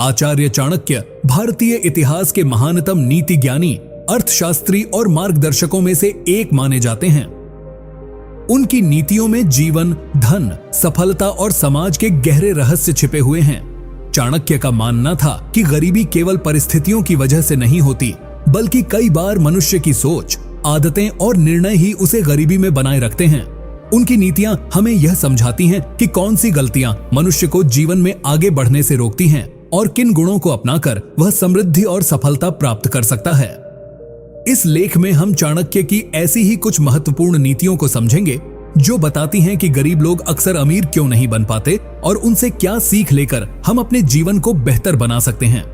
आचार्य चाणक्य भारतीय इतिहास के महानतम नीति ज्ञानी, अर्थशास्त्री और मार्गदर्शकों में से एक माने जाते हैं। उनकी नीतियों में जीवन, धन, सफलता और समाज के गहरे रहस्य छिपे हुए हैं। चाणक्य का मानना था कि गरीबी केवल परिस्थितियों की वजह से नहीं होती, बल्कि कई बार मनुष्य की सोच, आदतें और निर्णय ही उसे गरीबी में बनाए रखते हैं। उनकी नीतियां हमें यह समझाती हैं कि कौन सी गलतियां मनुष्य को जीवन में आगे बढ़ने से रोकती हैं और किन गुणों को अपनाकर वह समृद्धि और सफलता प्राप्त कर सकता है। इस लेख में हम चाणक्य की ऐसी ही कुछ महत्वपूर्ण नीतियों को समझेंगे जो बताती हैं कि गरीब लोग अक्सर अमीर क्यों नहीं बन पाते और उनसे क्या सीख लेकर हम अपने जीवन को बेहतर बना सकते हैं।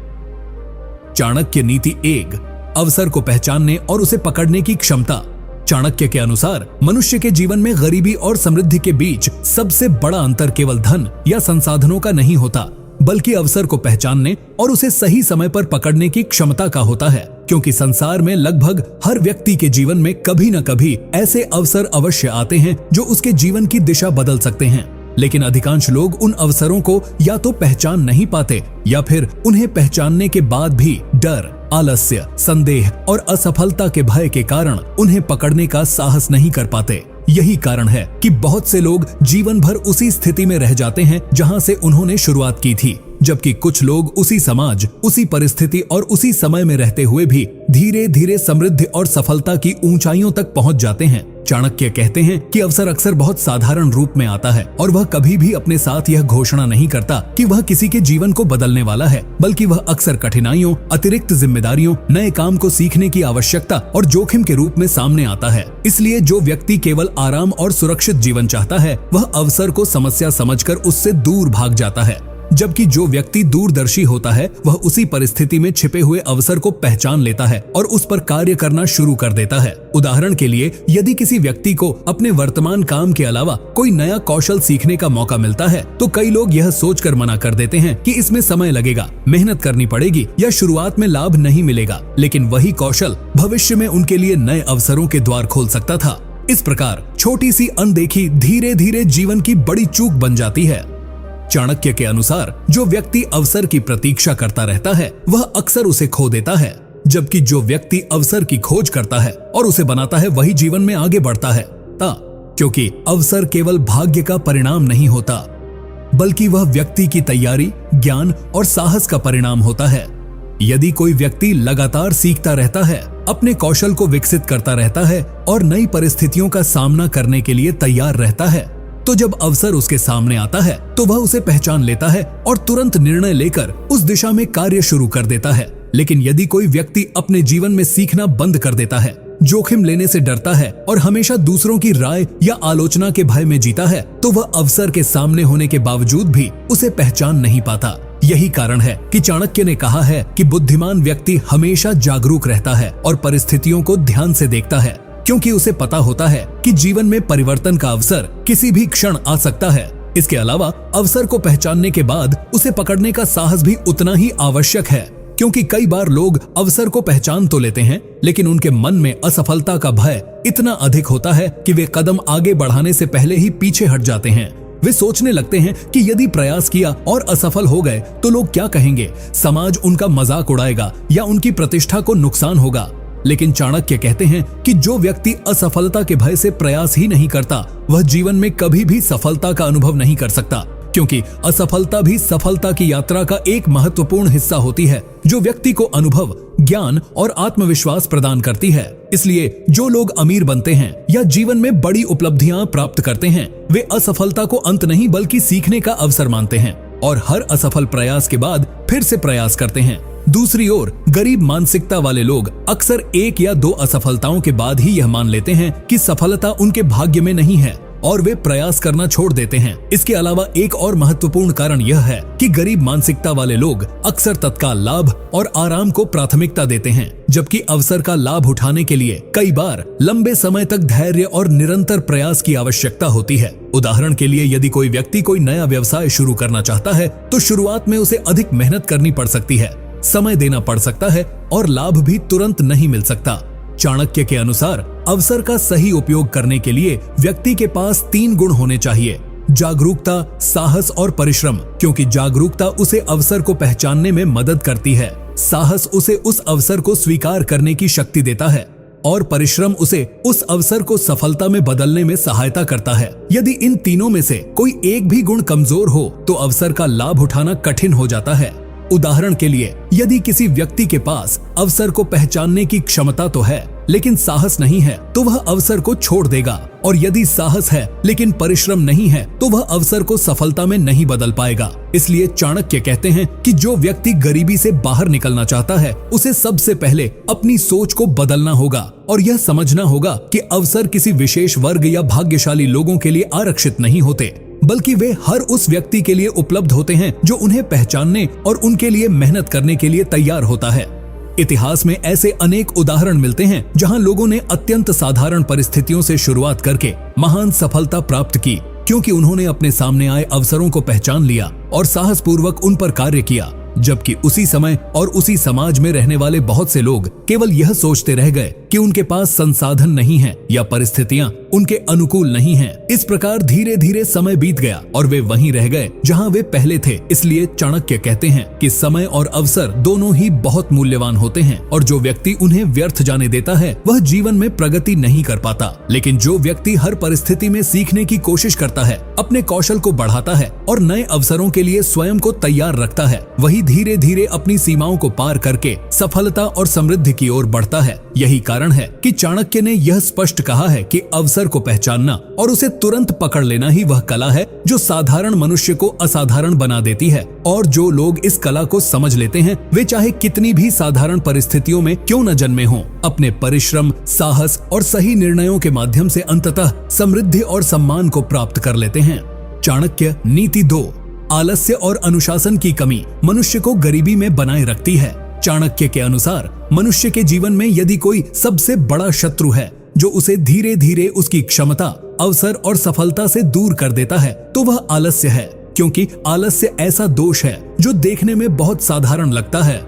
चाणक्य नीति 1, अवसर को पहचानने और उसे पकड़ने की क्षमता। चाणक्य के अनुसार मनुष्य के जीवन में गरीबी और समृद्धि के बीच सबसे बड़ा अंतर केवल धन या संसाधनों का नहीं होता, बल्कि अवसर को पहचानने और उसे सही समय पर पकड़ने की क्षमता का होता है। क्योंकि संसार में लगभग हर व्यक्ति के जीवन में कभी न कभी ऐसे अवसर अवश्य आते हैं जो उसके जीवन की दिशा बदल सकते हैं, लेकिन अधिकांश लोग उन अवसरों को या तो पहचान नहीं पाते या फिर उन्हें पहचानने के बाद भी डर, आलस्य, संदेह और असफलता के भय के कारण उन्हें पकड़ने का साहस नहीं कर पाते। यही कारण है कि बहुत से लोग जीवन भर उसी स्थिति में रह जाते हैं जहां से उन्होंने शुरुआत की थी, जबकि कुछ लोग उसी समाज, उसी परिस्थिति और उसी समय में रहते हुए भी धीरे धीरे समृद्धि और सफलता की ऊंचाइयों तक पहुंच जाते हैं। चाणक्य कहते हैं कि अवसर अक्सर बहुत साधारण रूप में आता है और वह कभी भी अपने साथ यह घोषणा नहीं करता कि वह किसी के जीवन को बदलने वाला है, बल्कि वह अक्सर कठिनाइयों, अतिरिक्त जिम्मेदारियों, नए काम को सीखने की आवश्यकता और जोखिम के रूप में सामने आता है। इसलिए जो व्यक्ति केवल आराम और सुरक्षित जीवन चाहता है, वह अवसर को समस्या समझकर उससे दूर भाग जाता है, जबकि जो व्यक्ति दूरदर्शी होता है वह उसी परिस्थिति में छिपे हुए अवसर को पहचान लेता है और उस पर कार्य करना शुरू कर देता है। उदाहरण के लिए, यदि किसी व्यक्ति को अपने वर्तमान काम के अलावा कोई नया कौशल सीखने का मौका मिलता है, तो कई लोग यह सोचकर मना कर देते हैं कि इसमें समय लगेगा, मेहनत करनी पड़ेगी या शुरुआत में लाभ नहीं मिलेगा। लेकिन वही कौशल भविष्य में उनके लिए नए अवसरों के द्वार खोल सकता था। इस प्रकार छोटी सी अनदेखी धीरे धीरे जीवन की बड़ी चूक बन जाती है। चाणक्य के अनुसार जो व्यक्ति अवसर की प्रतीक्षा करता रहता है वह अक्सर उसे खो देता है, जबकि जो व्यक्ति अवसर की खोज करता है और उसे बनाता है वही जीवन में आगे बढ़ता है। क्योंकि अवसर केवल भाग्य का परिणाम नहीं होता, बल्कि वह व्यक्ति की तैयारी, ज्ञान और साहस का परिणाम होता है। यदि कोई व्यक्ति लगातार सीखता रहता है, अपने कौशल को विकसित करता रहता है और नई परिस्थितियों का सामना करने के लिए तैयार रहता है, तो जब अवसर उसके सामने आता है तो वह उसे पहचान लेता है और तुरंत निर्णय लेकर उस दिशा में कार्य शुरू कर देता है। लेकिन यदि कोई व्यक्ति अपने जीवन में सीखना बंद कर देता है, जोखिम लेने से डरता है और हमेशा दूसरों की राय या आलोचना के भय में जीता है, तो वह अवसर के सामने होने के बावजूद भी उसे पहचान नहीं पाता। यही कारण है कि चाणक्य ने कहा है कि बुद्धिमान व्यक्ति हमेशा जागरूक रहता है और परिस्थितियों को ध्यान से देखता है, क्योंकि उसे पता होता है कि जीवन में परिवर्तन का अवसर किसी भी क्षण आ सकता है। इसके अलावा अवसर को पहचानने के बाद उसे पकड़ने का साहस भी उतना ही आवश्यक है, क्योंकि कई बार लोग अवसर को पहचान तो लेते हैं, लेकिन उनके मन में असफलता का भय इतना अधिक होता है कि वे कदम आगे बढ़ाने से पहले ही पीछे हट जाते हैं। वे सोचने लगते हैं कि यदि प्रयास किया और असफल हो गए तो लोग क्या कहेंगे, समाज उनका मजाक उड़ाएगा या उनकी प्रतिष्ठा को नुकसान होगा। लेकिन चाणक्य कहते हैं कि जो व्यक्ति असफलता के भय से प्रयास ही नहीं करता, वह जीवन में कभी भी सफलता का अनुभव नहीं कर सकता, क्योंकि असफलता भी सफलता की यात्रा का एक महत्वपूर्ण हिस्सा होती है, जो व्यक्ति को अनुभव, ज्ञान और आत्मविश्वास प्रदान करती है। इसलिए जो लोग अमीर बनते हैं या जीवन में बड़ी उपलब्धियां प्राप्त करते हैं, वे असफलता को अंत नहीं बल्कि सीखने का अवसर मानते हैं और हर असफल प्रयास के बाद फिर से प्रयास करते हैं। दूसरी ओर गरीब मानसिकता वाले लोग अक्सर 1 या 2 असफलताओं के बाद ही यह मान लेते हैं कि सफलता उनके भाग्य में नहीं है और वे प्रयास करना छोड़ देते हैं। इसके अलावा एक और महत्वपूर्ण कारण यह है कि गरीब मानसिकता वाले लोग अक्सर तत्काल लाभ और आराम को प्राथमिकता देते हैं, जबकि अवसर का लाभ उठाने के लिए कई बार लंबे समय तक धैर्य और निरंतर प्रयास की आवश्यकता होती है। उदाहरण के लिए, यदि कोई व्यक्ति कोई नया व्यवसाय शुरू करना चाहता है तो शुरुआत में उसे अधिक मेहनत करनी पड़ सकती है, समय देना पड़ सकता है और लाभ भी तुरंत नहीं मिल सकता। चाणक्य के अनुसार अवसर का सही उपयोग करने के लिए व्यक्ति के पास 3 गुण होने चाहिए, जागरूकता, साहस और परिश्रम, क्योंकि जागरूकता उसे अवसर को पहचानने में मदद करती है, साहस उसे उस अवसर को स्वीकार करने की शक्ति देता है और परिश्रम उसे उस अवसर को सफलता में बदलने में सहायता करता है। यदि इन तीनों में से कोई एक भी गुण कमजोर हो तो अवसर का लाभ उठाना कठिन हो जाता है। उदाहरण के लिए, यदि किसी व्यक्ति के पास अवसर को पहचानने की क्षमता तो है लेकिन साहस नहीं है तो वह अवसर को छोड़ देगा, और यदि साहस है लेकिन परिश्रम नहीं है तो वह अवसर को सफलता में नहीं बदल पाएगा। इसलिए चाणक्य कहते हैं कि जो व्यक्ति गरीबी से बाहर निकलना चाहता है उसे सबसे पहले अपनी सोच को बदलना होगा और यह समझना होगा कि अवसर किसी विशेष वर्ग या भाग्यशाली लोगों के लिए आरक्षित नहीं होते, बल्कि वे हर उस व्यक्ति के लिए उपलब्ध होते हैं जो उन्हें पहचानने और उनके लिए मेहनत करने के लिए तैयार होता है। इतिहास में ऐसे अनेक उदाहरण मिलते हैं जहां लोगों ने अत्यंत साधारण परिस्थितियों से शुरुआत करके महान सफलता प्राप्त की, क्योंकि उन्होंने अपने सामने आए अवसरों को पहचान लिया और साहसपूर्वक उन पर कार्य किया। जबकि उसी समय और उसी समाज में रहने वाले बहुत से लोग केवल यह सोचते रह गए कि उनके पास संसाधन नहीं है या परिस्थितियां उनके अनुकूल नहीं हैं। इस प्रकार धीरे धीरे समय बीत गया और वे वहीं रह गए जहां वे पहले थे। इसलिए चाणक्य कहते हैं कि समय और अवसर दोनों ही बहुत मूल्यवान होते हैं और जो व्यक्ति उन्हें व्यर्थ जाने देता है वह जीवन में प्रगति नहीं कर पाता। लेकिन जो व्यक्ति हर परिस्थिति में सीखने की कोशिश करता है, अपने कौशल को बढ़ाता है और नए अवसरों के लिए स्वयं को तैयार रखता है, वही धीरे धीरे अपनी सीमाओं को पार करके सफलता और समृद्धि की ओर बढ़ता है। यही कारण है कि चाणक्य ने यह स्पष्ट कहा है कि अवसर को पहचानना और उसे तुरंत पकड़ लेना ही वह कला है जो साधारण मनुष्य को असाधारण बना देती है। और जो लोग इस कला को समझ लेते हैं वे चाहे कितनी भी साधारण परिस्थितियों में क्यों न जन्मे हों, अपने परिश्रम, साहस और सही निर्णयों के माध्यम से अंततः समृद्धि और सम्मान को प्राप्त कर लेते हैं। चाणक्य नीति 2, आलस्य और अनुशासन की कमी मनुष्य को गरीबी में बनाए रखती है। चाणक्य के अनुसार मनुष्य के जीवन में यदि कोई सबसे बड़ा शत्रु है जो उसे धीरे धीरे उसकी क्षमता, अवसर और सफलता से दूर कर देता है तो वह आलस्य है, क्योंकि आलस्य ऐसा दोष है जो देखने में बहुत साधारण लगता है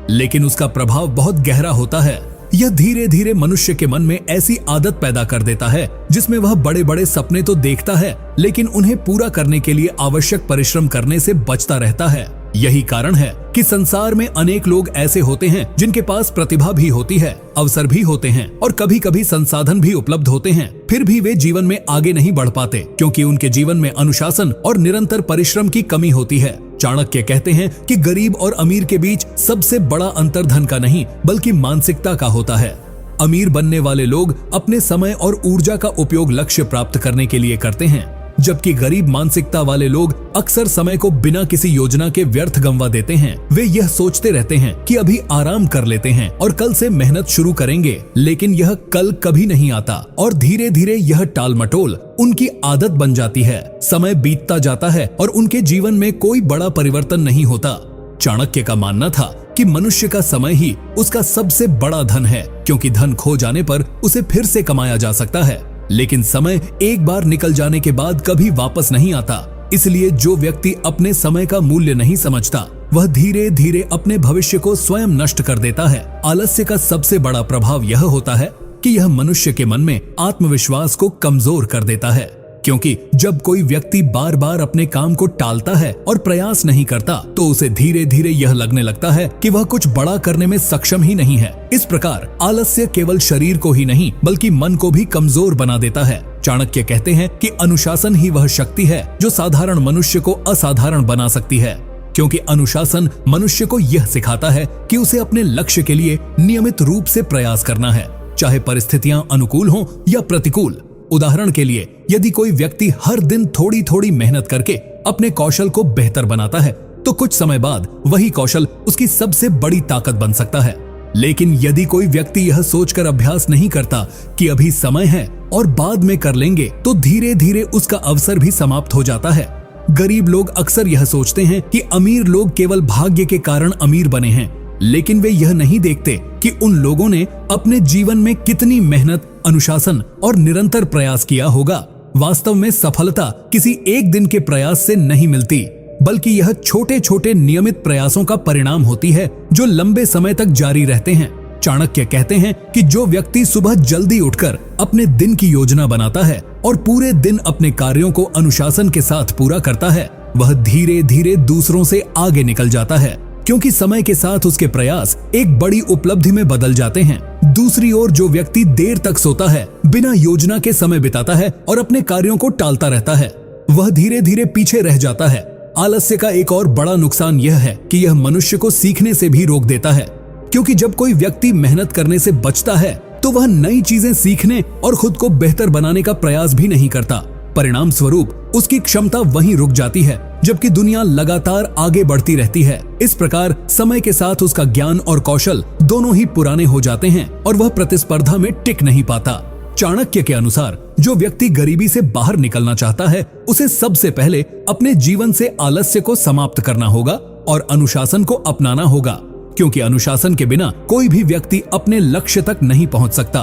लेकिन उसका प्रभाव बहुत गहरा होता है। यह धीरे धीरे मनुष्य के मन में ऐसी आदत पैदा कर देता है जिसमें वह बड़े बड़े सपने तो देखता है लेकिन उन्हें पूरा करने के लिए आवश्यक परिश्रम करने से बचता रहता है। यही कारण है कि संसार में अनेक लोग ऐसे होते हैं जिनके पास प्रतिभा भी होती है, अवसर भी होते हैं और कभी कभी संसाधन भी उपलब्ध होते हैं, फिर भी वे जीवन में आगे नहीं बढ़ पाते क्योंकि उनके जीवन में अनुशासन और निरंतर परिश्रम की कमी होती है। चाणक्य कहते हैं कि गरीब और अमीर के बीच सबसे बड़ा अंतर धन का नहीं बल्कि मानसिकता का होता है। अमीर बनने वाले लोग अपने समय और ऊर्जा का उपयोग लक्ष्य प्राप्त करने के लिए करते हैं, जबकि गरीब मानसिकता वाले लोग अक्सर समय को बिना किसी योजना के व्यर्थ गंवा देते हैं। वे यह सोचते रहते हैं कि अभी आराम कर लेते हैं और कल से मेहनत शुरू करेंगे, लेकिन यह कल कभी नहीं आता और धीरे धीरे यह टालमटोल उनकी आदत बन जाती है। समय बीतता जाता है और उनके जीवन में कोई बड़ा परिवर्तन नहीं होता। चाणक्य का मानना था कि मनुष्य का समय ही उसका सबसे बड़ा धन है, क्योंकि धन खो जाने पर उसे फिर से कमाया जा सकता है, लेकिन समय एक बार निकल जाने के बाद कभी वापस नहीं आता। इसलिए जो व्यक्ति अपने समय का मूल्य नहीं समझता वह धीरे धीरे अपने भविष्य को स्वयं नष्ट कर देता है। आलस्य का सबसे बड़ा प्रभाव यह होता है कि यह मनुष्य के मन में आत्मविश्वास को कमजोर कर देता है, क्योंकि जब कोई व्यक्ति बार बार अपने काम को टालता है और प्रयास नहीं करता तो उसे धीरे धीरे यह लगने लगता है कि वह कुछ बड़ा करने में सक्षम ही नहीं है। इस प्रकार आलस्य केवल शरीर को ही नहीं बल्कि मन को भी कमजोर बना देता है। चाणक्य कहते हैं कि अनुशासन ही वह शक्ति है जो साधारण मनुष्य को असाधारण बना सकती है, क्योंकि अनुशासन मनुष्य को यह सिखाता है कि उसे अपने लक्ष्य के लिए नियमित रूप से प्रयास करना है, चाहे परिस्थितियां अनुकूल हों या प्रतिकूल। उदाहरण के लिए, यदि कोई व्यक्ति हर दिन थोड़ी थोड़ी मेहनत करके अपने कौशल को बेहतर बनाता है तो कुछ समय बाद वही कौशल उसकी सबसे बड़ी ताकत बन सकता है। लेकिन यदि कोई व्यक्ति यह सोचकर अभ्यास नहीं करता कि अभी समय है और बाद में कर लेंगे तो धीरे धीरे उसका अवसर भी समाप्त हो जाता है। गरीब लोग अक्सर यह सोचते हैं कि अमीर लोग केवल भाग्य के कारण अमीर बने हैं, लेकिन वे यह नहीं देखते कि उन लोगों ने अपने जीवन में कितनी मेहनत, अनुशासन और निरंतर प्रयास किया होगा। वास्तव में सफलता किसी एक दिन के प्रयास से नहीं मिलती, बल्कि यह छोटे छोटे नियमित प्रयासों का परिणाम होती है जो लंबे समय तक जारी रहते हैं। चाणक्य कहते हैं कि जो व्यक्ति सुबह जल्दी उठकर अपने दिन की योजना बनाता है और पूरे दिन अपने कार्यों को अनुशासन के साथ पूरा करता है, वह धीरे धीरे दूसरों से आगे निकल जाता है, क्योंकि समय के साथ उसके प्रयास एक बड़ी उपलब्धि में बदल जाते हैं। दूसरी ओर जो व्यक्ति देर तक सोता है, बिना योजना के समय बिताता है और अपने कार्यों को टालता रहता है, वह धीरे धीरे पीछे रह जाता है। आलस्य का एक और बड़ा नुकसान यह है कि यह मनुष्य को सीखने से भी रोक देता है, क्योंकि जब कोई व्यक्ति मेहनत करने से बचता है तो वह नई चीजें सीखने और खुद को बेहतर बनाने का प्रयास भी नहीं करता। परिणाम स्वरूप उसकी क्षमता वहीं रुक जाती है, जबकि दुनिया लगातार आगे बढ़ती रहती है। इस प्रकार समय के साथ उसका ज्ञान और कौशल दोनों ही पुराने हो जाते हैं और वह प्रतिस्पर्धा में टिक नहीं पाता। चाणक्य के अनुसार जो व्यक्ति गरीबी से बाहर निकलना चाहता है, उसे सबसे पहले अपने जीवन से आलस्य को समाप्त करना होगा और अनुशासन को अपनाना होगा, क्योंकि अनुशासन के बिना कोई भी व्यक्ति अपने लक्ष्य तक नहीं पहुंच सकता।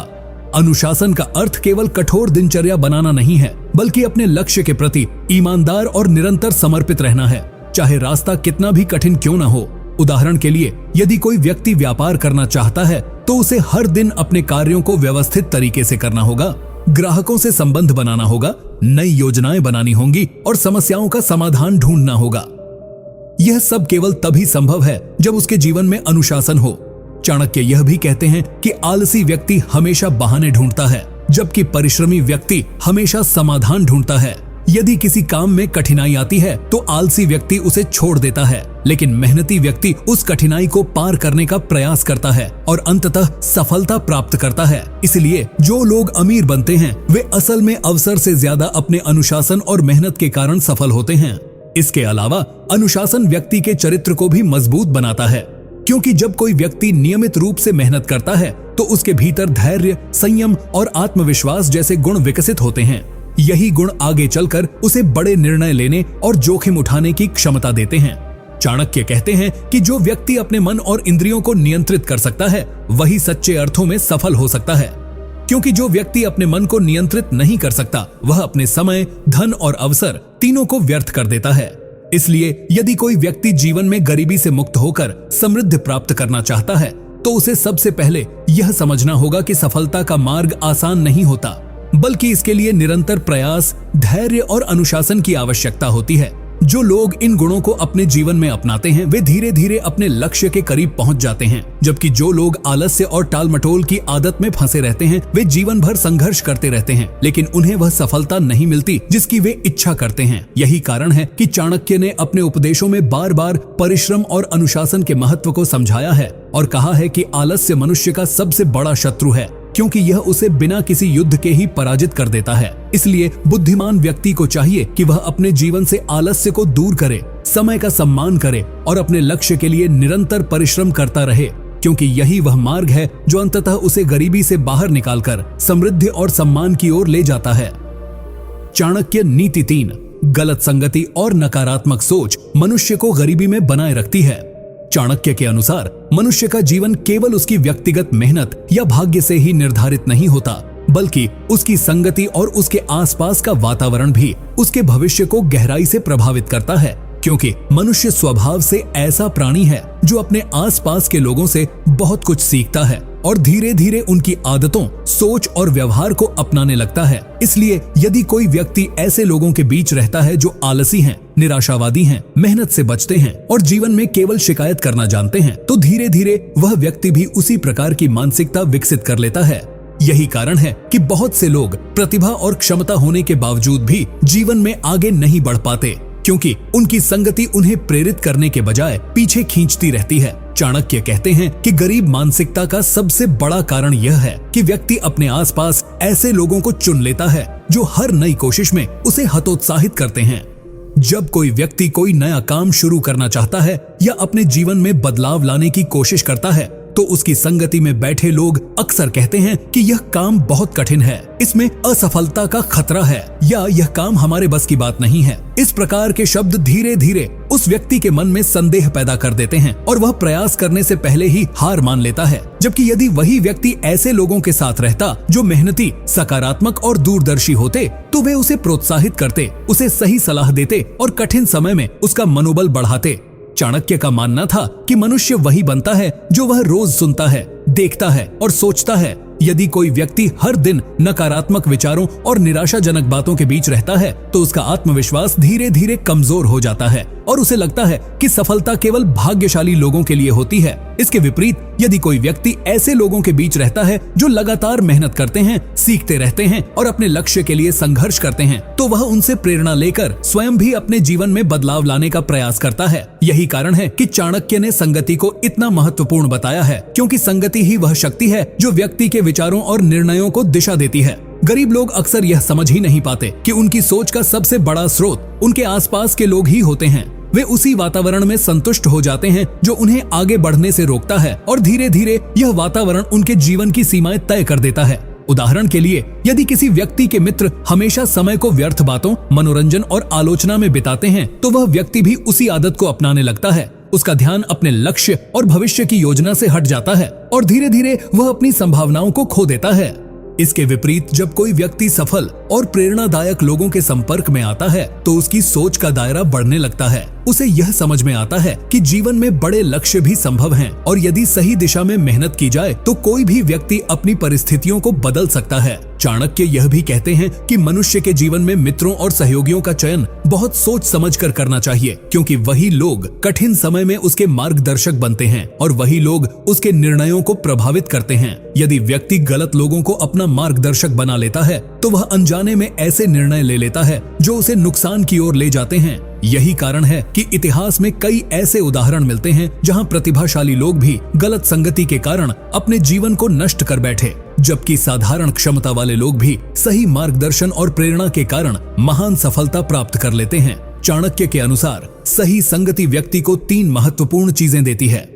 अनुशासन का अर्थ केवल कठोर दिनचर्या बनाना नहीं है, बल्कि अपने लक्ष्य के प्रति ईमानदार और निरंतर समर्पित रहना है, चाहे रास्ता कितना भी कठिन क्यों न हो। उदाहरण के लिए, यदि कोई व्यक्ति व्यापार करना चाहता है तो उसे हर दिन अपने कार्यों को व्यवस्थित तरीके से करना होगा, ग्राहकों से संबंध बनाना होगा, नई योजनाएं बनानी होंगी और समस्याओं का समाधान ढूंढना होगा। यह सब केवल तभी संभव है जब उसके जीवन में अनुशासन हो। चाणक्य यह भी कहते हैं कि आलसी व्यक्ति हमेशा बहाने ढूंढता है, जबकि परिश्रमी व्यक्ति हमेशा समाधान ढूंढता है। यदि किसी काम में कठिनाई आती है तो आलसी व्यक्ति उसे छोड़ देता है, लेकिन मेहनती व्यक्ति उस कठिनाई को पार करने का प्रयास करता है और अंततः सफलता प्राप्त करता है। इसलिए जो लोग अमीर बनते हैं वे असल में अवसर से ज्यादा अपने अनुशासन और मेहनत के कारण सफल होते हैं। इसके अलावा अनुशासन व्यक्ति के चरित्र को भी मजबूत बनाता है, क्योंकि जब कोई व्यक्ति नियमित रूप से मेहनत करता है तो उसके भीतर धैर्य, संयम और आत्मविश्वास जैसे गुण विकसित होते हैं। यही गुण आगे चलकर उसे बड़े निर्णय लेने और जोखिम उठाने की क्षमता देते हैं। चाणक्य कहते हैं कि जो व्यक्ति अपने मन और इंद्रियों को नियंत्रित कर सकता है, वही सच्चे अर्थों में सफल हो सकता है, क्योंकि जो व्यक्ति अपने मन को नियंत्रित नहीं कर सकता, वह अपने समय, धन और अवसर तीनों को व्यर्थ कर देता है। इसलिए यदि कोई व्यक्ति जीवन में गरीबी से मुक्त होकर समृद्धि प्राप्त करना चाहता है तो उसे सबसे पहले यह समझना होगा कि सफलता का मार्ग आसान नहीं होता, बल्कि इसके लिए निरंतर प्रयास, धैर्य और अनुशासन की आवश्यकता होती है। जो लोग इन गुणों को अपने जीवन में अपनाते हैं वे धीरे धीरे अपने लक्ष्य के करीब पहुंच जाते हैं, जबकि जो लोग आलस्य और टालमटोल की आदत में फंसे रहते हैं वे जीवन भर संघर्ष करते रहते हैं, लेकिन उन्हें वह सफलता नहीं मिलती जिसकी वे इच्छा करते हैं। यही कारण है कि चाणक्य ने अपने उपदेशों में बार बार परिश्रम और अनुशासन के महत्व को समझाया है और कहा है कि आलस्य मनुष्य का सबसे बड़ा शत्रु है, क्योंकि यह उसे बिना किसी युद्ध के ही पराजित कर देता है। इसलिए बुद्धिमान व्यक्ति को चाहिए कि वह अपने जीवन से आलस्य को दूर करे, समय का सम्मान करे और अपने लक्ष्य के लिए निरंतर परिश्रम करता रहे, क्योंकि यही वह मार्ग है जो अंततः उसे गरीबी से बाहर निकालकर समृद्धि और सम्मान की ओर ले जाता है। चाणक्य नीति 3, गलत संगति और नकारात्मक सोच मनुष्य को गरीबी में बनाए रखती है। चाणक्य के अनुसार मनुष्य का जीवन केवल उसकी व्यक्तिगत मेहनत या भाग्य से ही निर्धारित नहीं होता, बल्कि उसकी संगति और उसके आसपास का वातावरण भी उसके भविष्य को गहराई से प्रभावित करता है, क्योंकि मनुष्य स्वभाव से ऐसा प्राणी है जो अपने आसपास के लोगों से बहुत कुछ सीखता है और धीरे धीरे उनकी आदतों, सोच और व्यवहार को अपनाने लगता है। इसलिए यदि कोई व्यक्ति ऐसे लोगों के बीच रहता है जो आलसी हैं, निराशावादी हैं, मेहनत से बचते हैं और जीवन में केवल शिकायत करना जानते हैं, तो धीरे धीरे वह व्यक्ति भी उसी प्रकार की मानसिकता विकसित कर लेता है। यही कारण है कि बहुत से लोग प्रतिभा और क्षमता होने के बावजूद भी जीवन में आगे नहीं बढ़ पाते, क्योंकि उनकी संगति उन्हें प्रेरित करने के बजाय पीछे खींचती रहती है। चाणक्य कहते हैं कि गरीब मानसिकता का सबसे बड़ा कारण यह है कि व्यक्ति अपने आसपास ऐसे लोगों को चुन लेता है जो हर नई कोशिश में उसे हतोत्साहित करते हैं। जब कोई व्यक्ति कोई नया काम शुरू करना चाहता है या अपने जीवन में बदलाव लाने की कोशिश करता है तो उसकी संगति में बैठे लोग अक्सर कहते हैं कि यह काम बहुत कठिन है, इसमें असफलता का खतरा है या यह काम हमारे बस की बात नहीं है। इस प्रकार के शब्द धीरे धीरे उस व्यक्ति के मन में संदेह पैदा कर देते हैं और वह प्रयास करने से पहले ही हार मान लेता है। जबकि यदि वही व्यक्ति ऐसे लोगों के साथ रहता जो मेहनती, सकारात्मक और दूरदर्शी होते तो वे उसे प्रोत्साहित करते, उसे सही सलाह देते और कठिन समय में उसका मनोबल बढ़ाते। चाणक्य का मानना था कि मनुष्य वही बनता है जो वह रोज सुनता है, देखता है और सोचता है। यदि कोई व्यक्ति हर दिन नकारात्मक विचारों और निराशाजनक बातों के बीच रहता है तो उसका आत्मविश्वास धीरे धीरे कमजोर हो जाता है और उसे लगता है कि सफलता केवल भाग्यशाली लोगों के लिए होती है। इसके विपरीत यदि कोई व्यक्ति ऐसे लोगों के बीच रहता है जो लगातार मेहनत करते हैं, सीखते रहते हैं और अपने लक्ष्य के लिए संघर्ष करते हैं, तो वह उनसे प्रेरणा लेकर स्वयं भी अपने जीवन में बदलाव लाने का प्रयास करता है। यही कारण है कि चाणक्य ने संगति को इतना महत्वपूर्ण बताया है, क्योंकि संगति ही वह शक्ति है जो व्यक्ति के विचारों और निर्णयों को दिशा देती है। गरीब लोग अक्सर यह समझ ही नहीं पाते कि उनकी सोच का सबसे बड़ा स्रोत उनके आसपास के लोग ही होते हैं। वे उसी वातावरण में संतुष्ट हो जाते हैं जो उन्हें आगे बढ़ने से रोकता है और धीरे धीरे यह वातावरण उनके जीवन की सीमाएं तय कर देता है। उदाहरण के लिए, यदि किसी व्यक्ति के मित्र हमेशा समय को व्यर्थ बातों, मनोरंजन और आलोचना में बिताते हैं, तो वह व्यक्ति भी उसी आदत को अपनाने लगता है। उसका ध्यान अपने लक्ष्य और भविष्य की योजना से हट जाता है और धीरे धीरे वह अपनी संभावनाओं को खो देता है। इसके विपरीत जब कोई व्यक्ति सफल और प्रेरणादायक लोगों के संपर्क में आता है तो उसकी सोच का दायरा बढ़ने लगता है। उसे यह समझ में आता है कि जीवन में बड़े लक्ष्य भी संभव हैं और यदि सही दिशा में मेहनत की जाए तो कोई भी व्यक्ति अपनी परिस्थितियों को बदल सकता है। चाणक्य यह भी कहते हैं कि मनुष्य के जीवन में मित्रों और सहयोगियों का चयन बहुत सोच समझ कर करना चाहिए, क्योंकि वही लोग कठिन समय में उसके मार्गदर्शक बनते हैं और वही लोग उसके निर्णयों को प्रभावित करते हैं। यदि व्यक्ति गलत लोगों को अपना मार्गदर्शक बना लेता है तो वह अनजाने में ऐसे निर्णय ले लेता है जो उसे नुकसान की ओर ले जाते हैं। यही कारण है कि इतिहास में कई ऐसे उदाहरण मिलते हैं जहां प्रतिभाशाली लोग भी गलत संगति के कारण अपने जीवन को नष्ट कर बैठे, जबकि साधारण क्षमता वाले लोग भी सही मार्गदर्शन और प्रेरणा के कारण महान सफलता प्राप्त कर लेते हैं। चाणक्य के अनुसार सही संगति व्यक्ति को 3 महत्वपूर्ण चीजें देती है: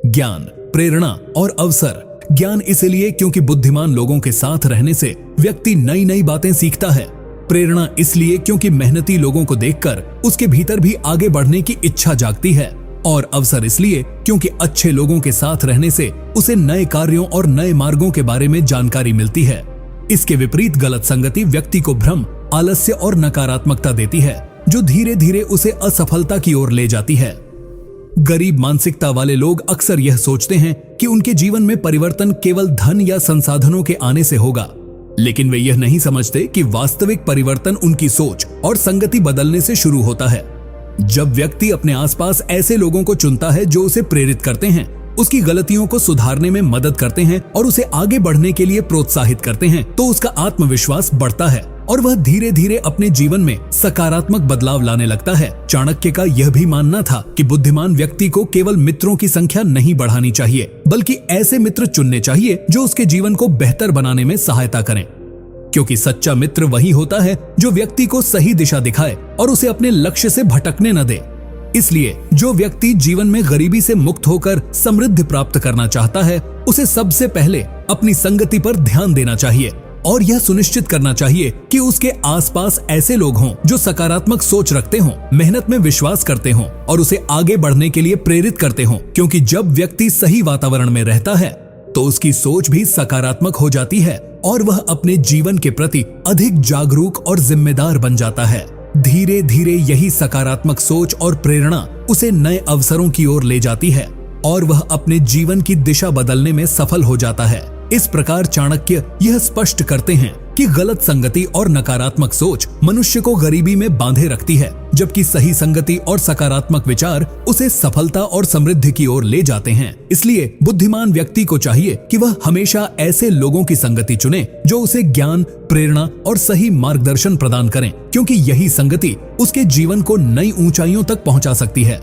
ज्ञान, प्रेरणा और अवसर। ज्ञान इसलिए क्योंकि बुद्धिमान लोगों के साथ रहने से व्यक्ति नई नई बातें सीखता है। प्रेरणा इसलिए क्योंकि मेहनती लोगों को देखकर उसके भीतर भी आगे बढ़ने की इच्छा जागती है। और अवसर इसलिए क्योंकि अच्छे लोगों के साथ रहने से उसे नए कार्यों और नए मार्गों के बारे में जानकारी मिलती है। इसके विपरीत गलत संगति व्यक्ति को भ्रम, आलस्य और नकारात्मकता देती है, जो धीरे धीरे उसे असफलता की ओर ले जाती है। गरीब मानसिकता वाले लोग अक्सर यह सोचते हैं कि उनके जीवन में परिवर्तन केवल धन या संसाधनों के आने से होगा, लेकिन वे यह नहीं समझते कि वास्तविक परिवर्तन उनकी सोच और संगति बदलने से शुरू होता है। जब व्यक्ति अपने आसपास ऐसे लोगों को चुनता है जो उसे प्रेरित करते हैं, उसकी गलतियों को सुधारने में मदद करते हैं और उसे आगे बढ़ने के लिए प्रोत्साहित करते हैं, तो उसका आत्मविश्वास बढ़ता है और वह धीरे धीरे अपने जीवन में सकारात्मक बदलाव लाने लगता है। चाणक्य का यह भी मानना था कि बुद्धिमान व्यक्ति को केवल मित्रों की संख्या नहीं बढ़ानी चाहिए, बल्कि ऐसे मित्र चुनने चाहिए जो उसके जीवन को बेहतर बनाने में सहायता करें, क्योंकि सच्चा मित्र वही होता है जो व्यक्ति को सही दिशा दिखाए और उसे अपने लक्ष्य से भटकने न दे। इसलिए जो व्यक्ति जीवन में गरीबी से मुक्त होकर समृद्धि प्राप्त करना चाहता है, उसे सबसे पहले अपनी संगति पर ध्यान देना चाहिए और यह सुनिश्चित करना चाहिए कि उसके आसपास ऐसे लोग हों जो सकारात्मक सोच रखते हों, मेहनत में विश्वास करते हों और उसे आगे बढ़ने के लिए प्रेरित करते हों, क्योंकि जब व्यक्ति सही वातावरण में रहता है तो उसकी सोच भी सकारात्मक हो जाती है और वह अपने जीवन के प्रति अधिक जागरूक और जिम्मेदार बन जाता है। धीरे धीरे यही सकारात्मक सोच और प्रेरणा उसे नए अवसरों की ओर ले जाती है और वह अपने जीवन की दिशा बदलने में सफल हो जाता है। इस प्रकार चाणक्य यह स्पष्ट करते हैं कि गलत संगति और नकारात्मक सोच मनुष्य को गरीबी में बांधे रखती है, जबकि सही संगति और सकारात्मक विचार उसे सफलता और समृद्धि की ओर ले जाते हैं। इसलिए बुद्धिमान व्यक्ति को चाहिए कि वह हमेशा ऐसे लोगों की संगति चुने जो उसे ज्ञान, प्रेरणा और सही मार्गदर्शन प्रदान करें, क्योंकि यही संगति उसके जीवन को नई ऊंचाइयों तक पहुंचा सकती है।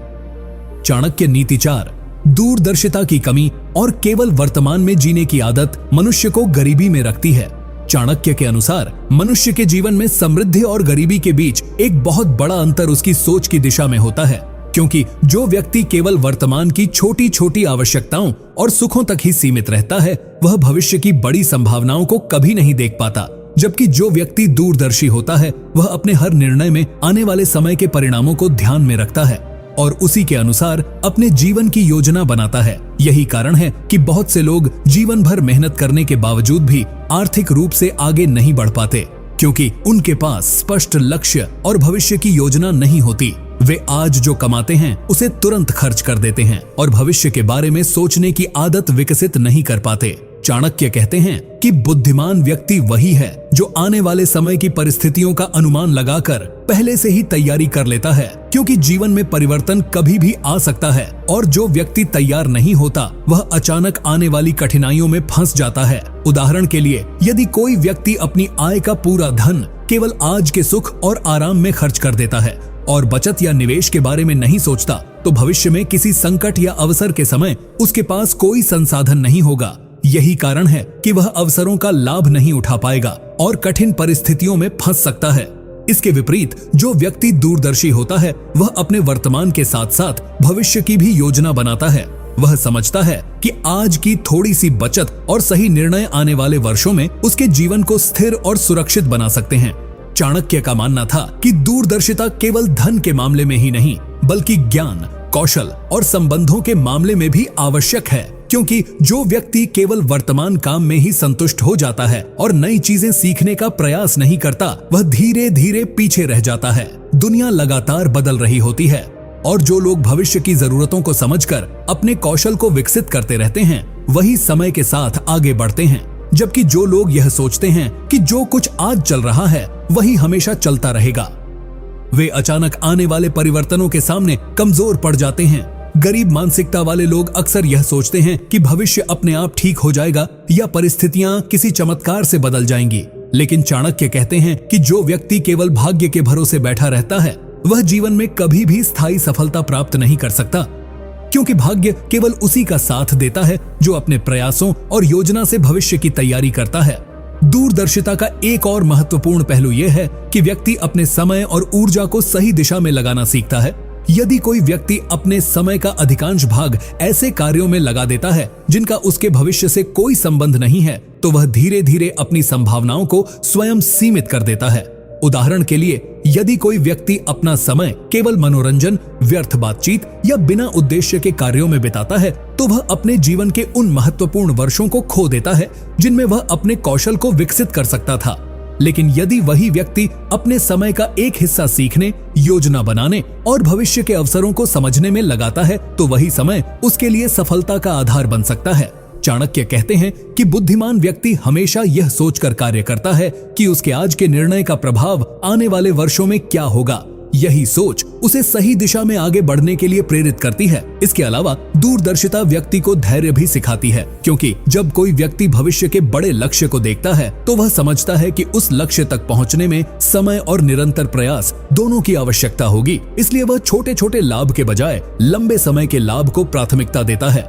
चाणक्य नीति 4: दूरदर्शिता की कमी और केवल वर्तमान में जीने की आदत मनुष्य को गरीबी में रखती है। चाणक्य के अनुसार मनुष्य के जीवन में समृद्धि और गरीबी के बीच एक बहुत बड़ा अंतर उसकी सोच की दिशा में होता है, क्योंकि जो व्यक्ति केवल वर्तमान की छोटी छोटी आवश्यकताओं और सुखों तक ही सीमित रहता है, वह भविष्य की बड़ी संभावनाओं को कभी नहीं देख पाता, जबकि जो व्यक्ति दूरदर्शी होता है वह अपने हर निर्णय में आने वाले समय के परिणामों को ध्यान में रखता है और उसी के अनुसार अपने जीवन की योजना बनाता है। यही कारण है कि बहुत से लोग जीवन भर मेहनत करने के बावजूद भी आर्थिक रूप से आगे नहीं बढ़ पाते, क्योंकि उनके पास स्पष्ट लक्ष्य और भविष्य की योजना नहीं होती। वे आज जो कमाते हैं उसे तुरंत खर्च कर देते हैं और भविष्य के बारे में सोचने की आदत विकसित नहीं कर पाते। चाणक्य कहते हैं कि बुद्धिमान व्यक्ति वही है जो आने वाले समय की परिस्थितियों का अनुमान लगाकर पहले से ही तैयारी कर लेता है, क्योंकि जीवन में परिवर्तन कभी भी आ सकता है और जो व्यक्ति तैयार नहीं होता वह अचानक आने वाली कठिनाइयों में फंस जाता है। उदाहरण के लिए, यदि कोई व्यक्ति अपनी आय का पूरा धन केवल आज के सुख और आराम में खर्च कर देता है और बचत या निवेश के बारे में नहीं सोचता, तो भविष्य में किसी संकट या अवसर के समय उसके पास कोई संसाधन नहीं होगा। यही कारण है कि वह अवसरों का लाभ नहीं उठा पाएगा और कठिन परिस्थितियों में फंस सकता है। इसके विपरीत जो व्यक्ति दूरदर्शी होता है वह अपने वर्तमान के साथ साथ भविष्य की भी योजना बनाता है। वह समझता है कि आज की थोड़ी सी बचत और सही निर्णय आने वाले वर्षों में उसके जीवन को स्थिर और सुरक्षित बना सकते हैं। चाणक्य का मानना था कि दूरदर्शिता केवल धन के मामले में ही नहीं बल्कि ज्ञान, कौशल और संबंधों के मामले में भी आवश्यक है, क्योंकि जो व्यक्ति केवल वर्तमान काम में ही संतुष्ट हो जाता है और नई चीजें सीखने का प्रयास नहीं करता, वह धीरे धीरे पीछे रह जाता है। दुनिया लगातार बदल रही होती है और जो लोग भविष्य की जरूरतों को समझकर अपने कौशल को विकसित करते रहते हैं वही समय के साथ आगे बढ़ते हैं, जबकि जो लोग यह सोचते हैं कि जो कुछ आज चल रहा है वही हमेशा चलता रहेगा, वे अचानक आने वाले परिवर्तनों के सामने कमजोर पड़ जाते हैं। गरीब मानसिकता वाले लोग अक्सर यह सोचते हैं कि भविष्य अपने आप ठीक हो जाएगा या परिस्थितियां किसी चमत्कार से बदल जाएंगी। लेकिन चाणक्य कहते हैं कि जो व्यक्ति केवल भाग्य के भरोसे बैठा रहता है वह जीवन में कभी भी स्थायी सफलता प्राप्त नहीं कर सकता, क्योंकि भाग्य केवल उसी का साथ देता है जो अपने प्रयासों और योजना से भविष्य की तैयारी करता है। दूरदर्शिता का एक और महत्वपूर्ण पहलू यह है कि व्यक्ति अपने समय और ऊर्जा को सही दिशा में लगाना सीखता है। यदि कोई व्यक्ति अपने समय का अधिकांश भाग ऐसे कार्यों में लगा देता है जिनका उसके भविष्य से कोई संबंध नहीं है, तो वह धीरे धीरे अपनी संभावनाओं को स्वयं सीमित कर देता है। उदाहरण के लिए, यदि कोई व्यक्ति अपना समय केवल मनोरंजन, व्यर्थ बातचीत या बिना उद्देश्य के कार्यों में बिताता है, तो वह अपने जीवन के उन महत्वपूर्ण वर्षों को खो देता है जिनमें वह अपने कौशल को विकसित कर सकता था। लेकिन यदि वही व्यक्ति अपने समय का एक हिस्सा सीखने, योजना बनाने और भविष्य के अवसरों को समझने में लगाता है, तो वही समय उसके लिए सफलता का आधार बन सकता है। चाणक्य कहते हैं कि बुद्धिमान व्यक्ति हमेशा यह सोचकर कार्य करता है कि उसके आज के निर्णय का प्रभाव आने वाले वर्षों में क्या होगा। यही सोच उसे सही दिशा में आगे बढ़ने के लिए प्रेरित करती है। इसके अलावा दूरदर्शिता व्यक्ति को धैर्य भी सिखाती है, क्योंकि जब कोई व्यक्ति भविष्य के बड़े लक्ष्य को देखता है तो वह समझता है कि उस लक्ष्य तक पहुंचने में समय और निरंतर प्रयास दोनों की आवश्यकता होगी। इसलिए वह छोटे छोटे लाभ के बजाय लंबे समय के लाभ को प्राथमिकता देता है।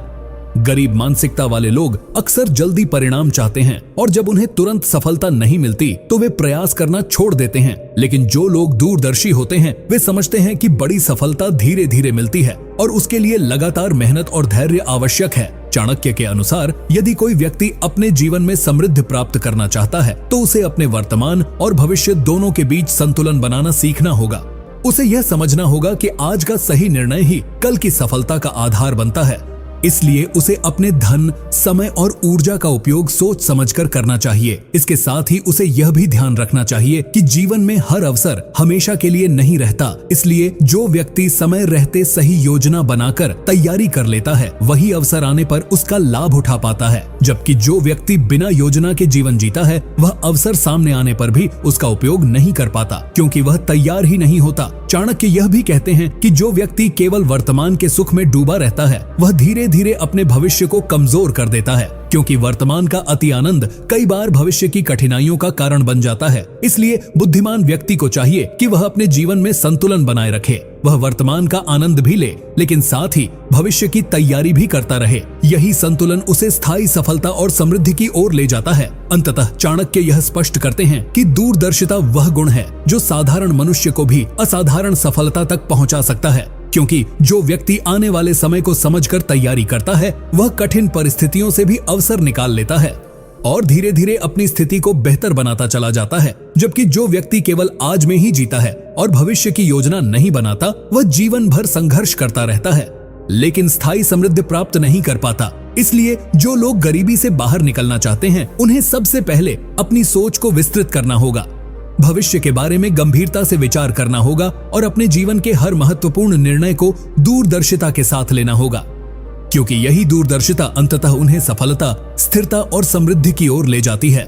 गरीब मानसिकता वाले लोग अक्सर जल्दी परिणाम चाहते हैं और जब उन्हें तुरंत सफलता नहीं मिलती तो वे प्रयास करना छोड़ देते हैं। लेकिन जो लोग दूरदर्शी होते हैं वे समझते हैं कि बड़ी सफलता धीरे धीरे मिलती है और उसके लिए लगातार मेहनत और धैर्य आवश्यक है। चाणक्य के अनुसार यदि कोई व्यक्ति अपने जीवन में समृद्धि प्राप्त करना चाहता है तो उसे अपने वर्तमान और भविष्य दोनों के बीच संतुलन बनाना सीखना होगा। उसे यह समझना होगा कि आज का सही निर्णय ही कल की सफलता का आधार बनता है। इसलिए उसे अपने धन, समय और ऊर्जा का उपयोग सोच समझकर करना चाहिए। इसके साथ ही उसे यह भी ध्यान रखना चाहिए कि जीवन में हर अवसर हमेशा के लिए नहीं रहता। इसलिए जो व्यक्ति समय रहते सही योजना बनाकर तैयारी कर लेता है वही अवसर आने पर उसका लाभ उठा पाता है, जबकि जो व्यक्ति बिना योजना के जीवन जीता है वह अवसर सामने आने पर भी उसका उपयोग नहीं कर पाता, क्योंकि वह तैयार ही नहीं होता। चाणक्य यह भी कहते हैं कि जो व्यक्ति केवल वर्तमान के सुख में डूबा रहता है वह धीरे धीरे अपने भविष्य को कमजोर कर देता है, क्योंकि वर्तमान का अति आनंद कई बार भविष्य की कठिनाइयों का कारण बन जाता है। इसलिए बुद्धिमान व्यक्ति को चाहिए कि वह अपने जीवन में संतुलन बनाए रखे। वह वर्तमान का आनंद भी ले लेकिन साथ ही भविष्य की तैयारी भी करता रहे। यही संतुलन उसे स्थायी सफलता और समृद्धि की ओर ले जाता है। अंततः चाणक्य यह स्पष्ट करते हैं कि दूरदर्शिता वह गुण है जो साधारण मनुष्य को भी असाधारण सफलता तक पहुंचा सकता है, क्योंकि जो व्यक्ति आने वाले समय को समझकर तैयारी करता है वह कठिन परिस्थितियों से भी अवसर निकाल लेता है और धीरे धीरे अपनी स्थिति को बेहतर बनाता चला जाता है। जबकि जो व्यक्ति केवल आज में ही जीता है और भविष्य की योजना नहीं बनाता वह जीवन भर संघर्ष करता रहता है लेकिन स्थायी समृद्धि प्राप्त नहीं कर पाता। इसलिए जो लोग गरीबी से बाहर निकलना चाहते हैं उन्हें सबसे पहले अपनी सोच को विस्तृत करना होगा। भविष्य के बारे में गंभीरता से विचार करना होगा और अपने जीवन के हर महत्वपूर्ण निर्णय को दूरदर्शिता के साथ लेना होगा, क्योंकि यही दूरदर्शिता अंततः उन्हें सफलता, स्थिरता और समृद्धि की ओर ले जाती है।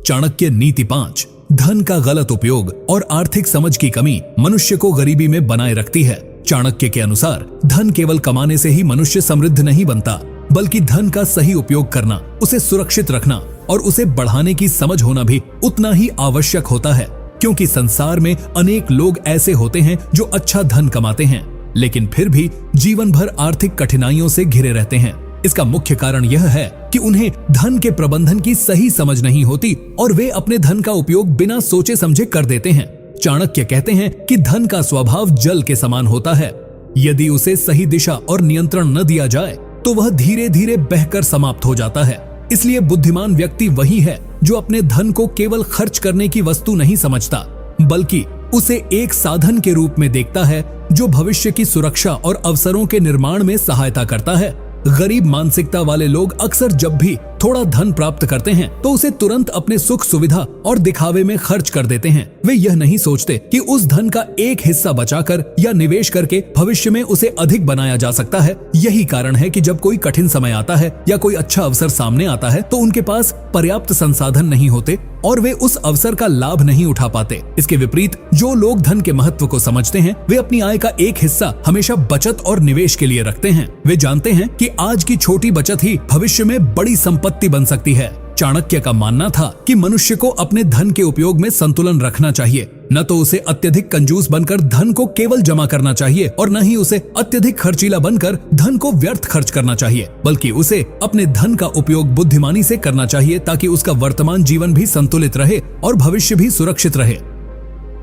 चाणक्य नीति 5, धन का गलत उपयोग और आर्थिक समझ की कमी मनुष्य को गरीबी में बनाए रखती है। चाणक्य के अनुसार धन केवल कमाने से ही मनुष्य समृद्ध नहीं बनता, बल्कि धन का सही उपयोग करना, उसे सुरक्षित रखना और उसे बढ़ाने की समझ होना भी उतना ही आवश्यक होता है। क्योंकि संसार में अनेक लोग ऐसे होते हैं जो अच्छा धन कमाते हैं, लेकिन फिर भी जीवन भर आर्थिक कठिनाइयों से घिरे रहते हैं। इसका मुख्य कारण यह है कि उन्हें धन के प्रबंधन की सही समझ नहीं होती और वे अपने धन का उपयोग बिना सोचे समझे कर देते हैं। चाणक्य कहते हैं कि धन का स्वभाव जल के समान होता है। यदि उसे सही दिशा और नियंत्रण न दिया जाए तो वह धीरे धीरे बहकर समाप्त हो जाता है। इसलिए बुद्धिमान व्यक्ति वही है जो अपने धन को केवल खर्च करने की वस्तु नहीं समझता, बल्कि उसे एक साधन के रूप में देखता है जो भविष्य की सुरक्षा और अवसरों के निर्माण में सहायता करता है। गरीब मानसिकता वाले लोग अक्सर जब भी थोड़ा धन प्राप्त करते हैं तो उसे तुरंत अपने सुख सुविधा और दिखावे में खर्च कर देते हैं। वे यह नहीं सोचते कि उस धन का एक हिस्सा बचाकर या निवेश करके भविष्य में उसे अधिक बनाया जा सकता है। यही कारण है कि जब कोई कठिन समय आता है या कोई अच्छा अवसर सामने आता है तो उनके पास पर्याप्त संसाधन नहीं होते और वे उस अवसर का लाभ नहीं उठा पाते। इसके विपरीत जो लोग धन के महत्व को समझते हैं वे अपनी आय का एक हिस्सा हमेशा बचत और निवेश के लिए रखते हैं। वे जानते हैं कि आज की छोटी बचत ही भविष्य में बड़ी संपत्ति बन सकती है। चाणक्य का मानना था कि मनुष्य को अपने धन के उपयोग में संतुलन रखना चाहिए। न तो उसे अत्यधिक कंजूस बनकर धन को केवल जमा करना चाहिए और न ही उसे अत्यधिक खर्चीला बनकर धन को व्यर्थ खर्च करना चाहिए, बल्कि उसे अपने धन का उपयोग बुद्धिमानी से करना चाहिए ताकि उसका वर्तमान जीवन भी संतुलित रहे और भविष्य भी सुरक्षित रहे।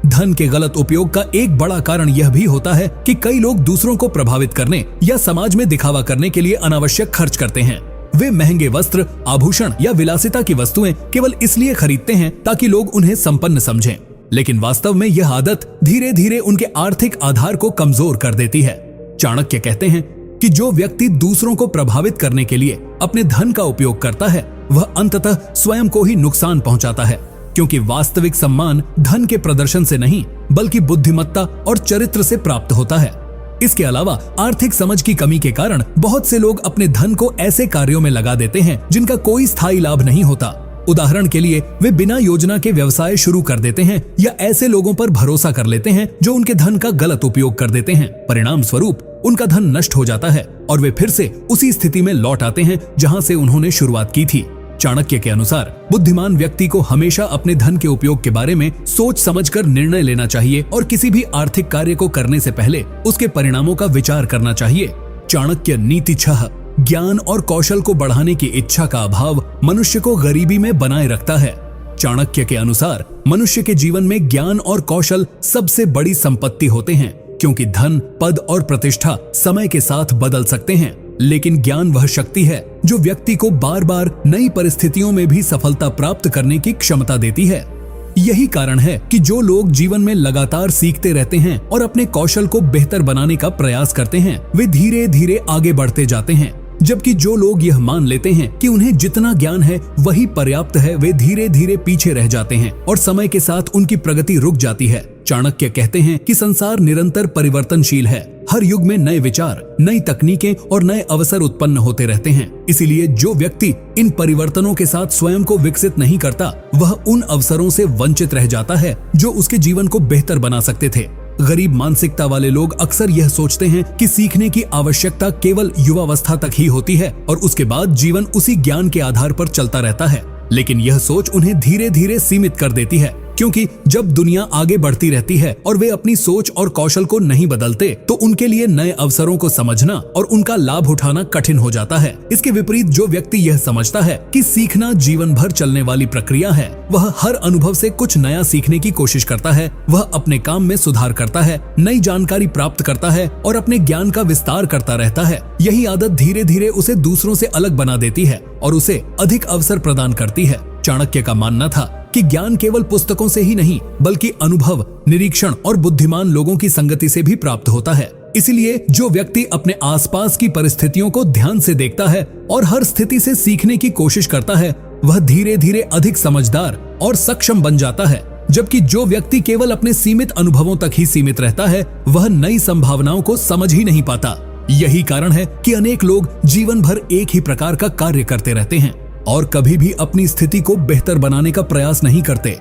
धन के गलत उपयोग का एक बड़ा कारण यह भी होता है कि कई लोग दूसरों को प्रभावित करने या समाज में दिखावा करने के लिए अनावश्यक खर्च करते हैं। वे महंगे वस्त्र, आभूषण या विलासिता की वस्तुएं केवल इसलिए खरीदते हैं ताकि लोग उन्हें संपन्न समझें, लेकिन वास्तव में यह आदत धीरे धीरे उनके आर्थिक आधार को कमजोर कर देती है। चाणक्य कहते हैं कि जो व्यक्ति दूसरों को प्रभावित करने के लिए अपने धन का उपयोग करता है वह अंततः स्वयं को ही नुकसान पहुंचाता है, क्योंकि वास्तविक सम्मान धन के प्रदर्शन से नहीं बल्कि बुद्धिमत्ता और चरित्र से प्राप्त होता है। इसके अलावा आर्थिक समझ की कमी के कारण बहुत से लोग अपने धन को ऐसे कार्यों में लगा देते हैं जिनका कोई स्थायी लाभ नहीं होता। उदाहरण के लिए वे बिना योजना के व्यवसाय शुरू कर देते हैं या ऐसे लोगों पर भरोसा कर लेते हैं जो उनके धन का गलत उपयोग कर देते हैं। परिणाम स्वरूप उनका धन नष्ट हो जाता है और वे फिर से उसी स्थिति में लौट आते हैं जहां से उन्होंने शुरुआत की थी। चाणक्य के अनुसार बुद्धिमान व्यक्ति को हमेशा अपने धन के उपयोग के बारे में सोच समझकर निर्णय लेना चाहिए और किसी भी आर्थिक कार्य को करने से पहले उसके परिणामों का विचार करना चाहिए। चाणक्य नीति 6, ज्ञान और कौशल को बढ़ाने की इच्छा का अभाव मनुष्य को गरीबी में बनाए रखता है। चाणक्य के अनुसार मनुष्य के जीवन में ज्ञान और कौशल सबसे बड़ी संपत्ति होते हैं, क्योंकि धन, पद और प्रतिष्ठा समय के साथ बदल सकते हैं, लेकिन ज्ञान वह शक्ति है जो व्यक्ति को बार बार नई परिस्थितियों में भी सफलता प्राप्त करने की क्षमता देती है। यही कारण है कि जो लोग जीवन में लगातार सीखते रहते हैं और अपने कौशल को बेहतर बनाने का प्रयास करते हैं वे धीरे धीरे आगे बढ़ते जाते हैं, जबकि जो लोग यह मान लेते हैं कि उन्हें जितना ज्ञान है वही पर्याप्त है वे धीरे धीरे पीछे रह जाते हैं और समय के साथ उनकी प्रगति रुक जाती है। चाणक्य कहते हैं कि संसार निरंतर परिवर्तनशील है। हर युग में नए विचार, नई तकनीकें और नए अवसर उत्पन्न होते रहते हैं। इसीलिए जो व्यक्ति इन परिवर्तनों के साथ स्वयं को विकसित नहीं करता वह उन अवसरों से वंचित रह जाता है जो उसके जीवन को बेहतर बना सकते थे। गरीब मानसिकता वाले लोग अक्सर यह सोचते हैं कि सीखने की आवश्यकता केवल युवावस्था तक ही होती है और उसके बाद जीवन उसी ज्ञान के आधार पर चलता रहता है, लेकिन यह सोच उन्हें धीरे धीरे सीमित कर देती है, क्योंकि जब दुनिया आगे बढ़ती रहती है और वे अपनी सोच और कौशल को नहीं बदलते तो उनके लिए नए अवसरों को समझना और उनका लाभ उठाना कठिन हो जाता है। इसके विपरीत जो व्यक्ति यह समझता है कि सीखना जीवन भर चलने वाली प्रक्रिया है, वह हर अनुभव से कुछ नया सीखने की कोशिश करता है, वह अपने काम में सुधार करता है, नई जानकारी प्राप्त करता है और अपने ज्ञान का विस्तार करता रहता है। यही आदत धीरे धीरे उसे दूसरों से अलग बना देती है और उसे अधिक अवसर प्रदान करती है। चाणक्य का मानना था कि ज्ञान केवल पुस्तकों से ही नहीं बल्कि अनुभव, निरीक्षण और बुद्धिमान लोगों की संगति से भी प्राप्त होता है। इसलिए जो व्यक्ति अपने आसपास की परिस्थितियों को ध्यान से देखता है और हर स्थिति से सीखने की कोशिश करता है वह धीरे धीरे अधिक समझदार और सक्षम बन जाता है। जबकि जो व्यक्ति केवल अपने सीमित अनुभवों तक ही सीमित रहता है वह नई संभावनाओं को समझ ही नहीं पाता। यही कारण है कि अनेक लोग जीवन भर एक ही प्रकार का कार्य करते रहते हैं और कभी भी अपनी स्थिति को बेहतर बनाने का प्रयास नहीं करते,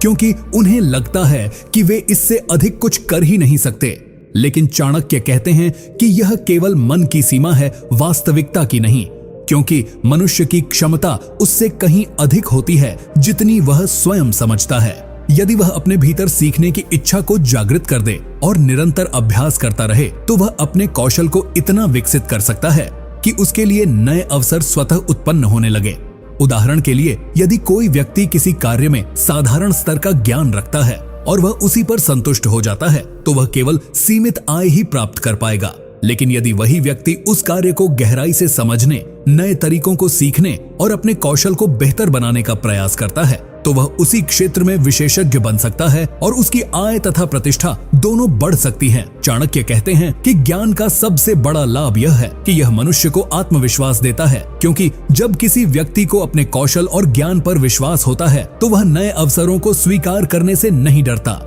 क्योंकि उन्हें लगता है कि वे इससे अधिक कुछ कर ही नहीं सकते। लेकिन चाणक्य कहते हैं कि यह केवल मन की सीमा है, वास्तविकता की नहीं, क्योंकि मनुष्य की क्षमता उससे कहीं अधिक होती है जितनी वह स्वयं समझता है। यदि वह अपने भीतर सीखने की इच्छा को जागृत कर दे और निरंतर अभ्यास करता रहे तो वह अपने कौशल को इतना विकसित कर सकता है कि उसके लिए नए अवसर स्वतः उत्पन्न होने लगे। उदाहरण के लिए, यदि कोई व्यक्ति किसी कार्य में साधारण स्तर का ज्ञान रखता है और वह उसी पर संतुष्ट हो जाता है तो वह केवल सीमित आय ही प्राप्त कर पाएगा। लेकिन यदि वही व्यक्ति उस कार्य को गहराई से समझने, नए तरीकों को सीखने और अपने कौशल को बेहतर बनाने का प्रयास करता है तो वह उसी क्षेत्र में विशेषज्ञ बन सकता है और उसकी आय तथा प्रतिष्ठा दोनों बढ़ सकती हैं। चाणक्य कहते हैं कि ज्ञान का सबसे बड़ा लाभ यह है कि यह मनुष्य को आत्मविश्वास देता है, क्योंकि जब किसी व्यक्ति को अपने कौशल और ज्ञान पर विश्वास होता है तो वह नए अवसरों को स्वीकार करने से नहीं डरता।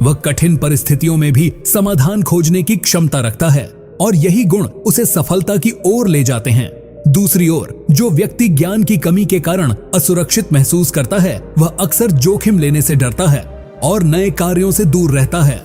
वह कठिन परिस्थितियों में भी समाधान खोजने की क्षमता रखता है और यही गुण उसे सफलता की ओर ले जाते हैं। दूसरी ओर, जो व्यक्ति ज्ञान की कमी के कारण असुरक्षित महसूस करता है वह अक्सर जोखिम लेने से डरता है और नए कार्यों से दूर रहता है।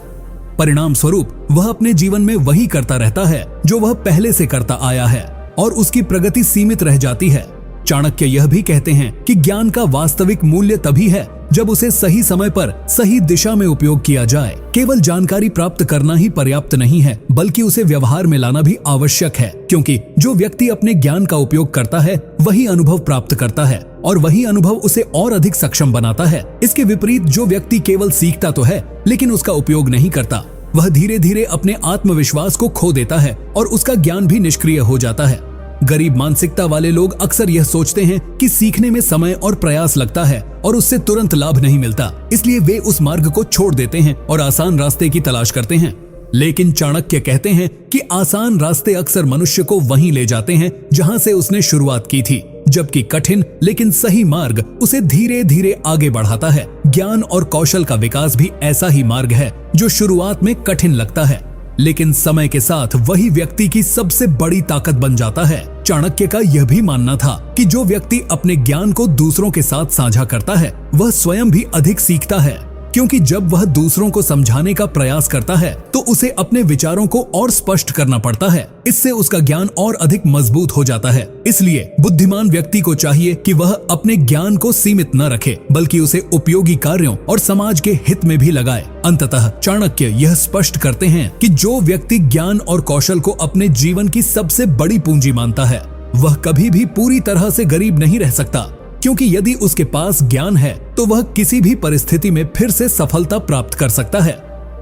परिणाम स्वरूप वह अपने जीवन में वही करता रहता है जो वह पहले से करता आया है और उसकी प्रगति सीमित रह जाती है। चाणक्य यह भी कहते हैं कि ज्ञान का वास्तविक मूल्य तभी है जब उसे सही समय पर सही दिशा में उपयोग किया जाए। केवल जानकारी प्राप्त करना ही पर्याप्त नहीं है, बल्कि उसे व्यवहार में लाना भी आवश्यक है, क्योंकि जो व्यक्ति अपने ज्ञान का उपयोग करता है वही अनुभव प्राप्त करता है और वही अनुभव उसे और अधिक सक्षम बनाता है। इसके विपरीत, जो व्यक्ति केवल सीखता तो है लेकिन उसका उपयोग नहीं करता, वह धीरे धीरे अपने आत्मविश्वास को खो देता है और उसका ज्ञान भी निष्क्रिय हो जाता है। गरीब मानसिकता वाले लोग अक्सर यह सोचते हैं कि सीखने में समय और प्रयास लगता है और उससे तुरंत लाभ नहीं मिलता, इसलिए वे उस मार्ग को छोड़ देते हैं और आसान रास्ते की तलाश करते हैं। लेकिन चाणक्य कहते हैं कि आसान रास्ते अक्सर मनुष्य को वहीं ले जाते हैं जहां से उसने शुरुआत की थी, जबकि कठिन लेकिन सही मार्ग उसे धीरे धीरे आगे बढ़ाता है। ज्ञान और कौशल का विकास भी ऐसा ही मार्ग है जो शुरुआत में कठिन लगता है, लेकिन समय के साथ वही व्यक्ति की सबसे बड़ी ताकत बन जाता है। चाणक्य का यह भी मानना था कि जो व्यक्ति अपने ज्ञान को दूसरों के साथ साझा करता है वह स्वयं भी अधिक सीखता है, क्योंकि जब वह दूसरों को समझाने का प्रयास करता है तो उसे अपने विचारों को और स्पष्ट करना पड़ता है। इससे उसका ज्ञान और अधिक मजबूत हो जाता है। इसलिए बुद्धिमान व्यक्ति को चाहिए कि वह अपने ज्ञान को सीमित न रखे, बल्कि उसे उपयोगी कार्यों और समाज के हित में भी लगाए। अंततः चाणक्य यह स्पष्ट करते हैं कि जो व्यक्ति ज्ञान और कौशल को अपने जीवन की सबसे बड़ी पूंजी मानता है वह कभी भी पूरी तरह से गरीब नहीं रह सकता, क्योंकि यदि उसके पास ज्ञान है तो वह किसी भी परिस्थिति में फिर से सफलता प्राप्त कर सकता है।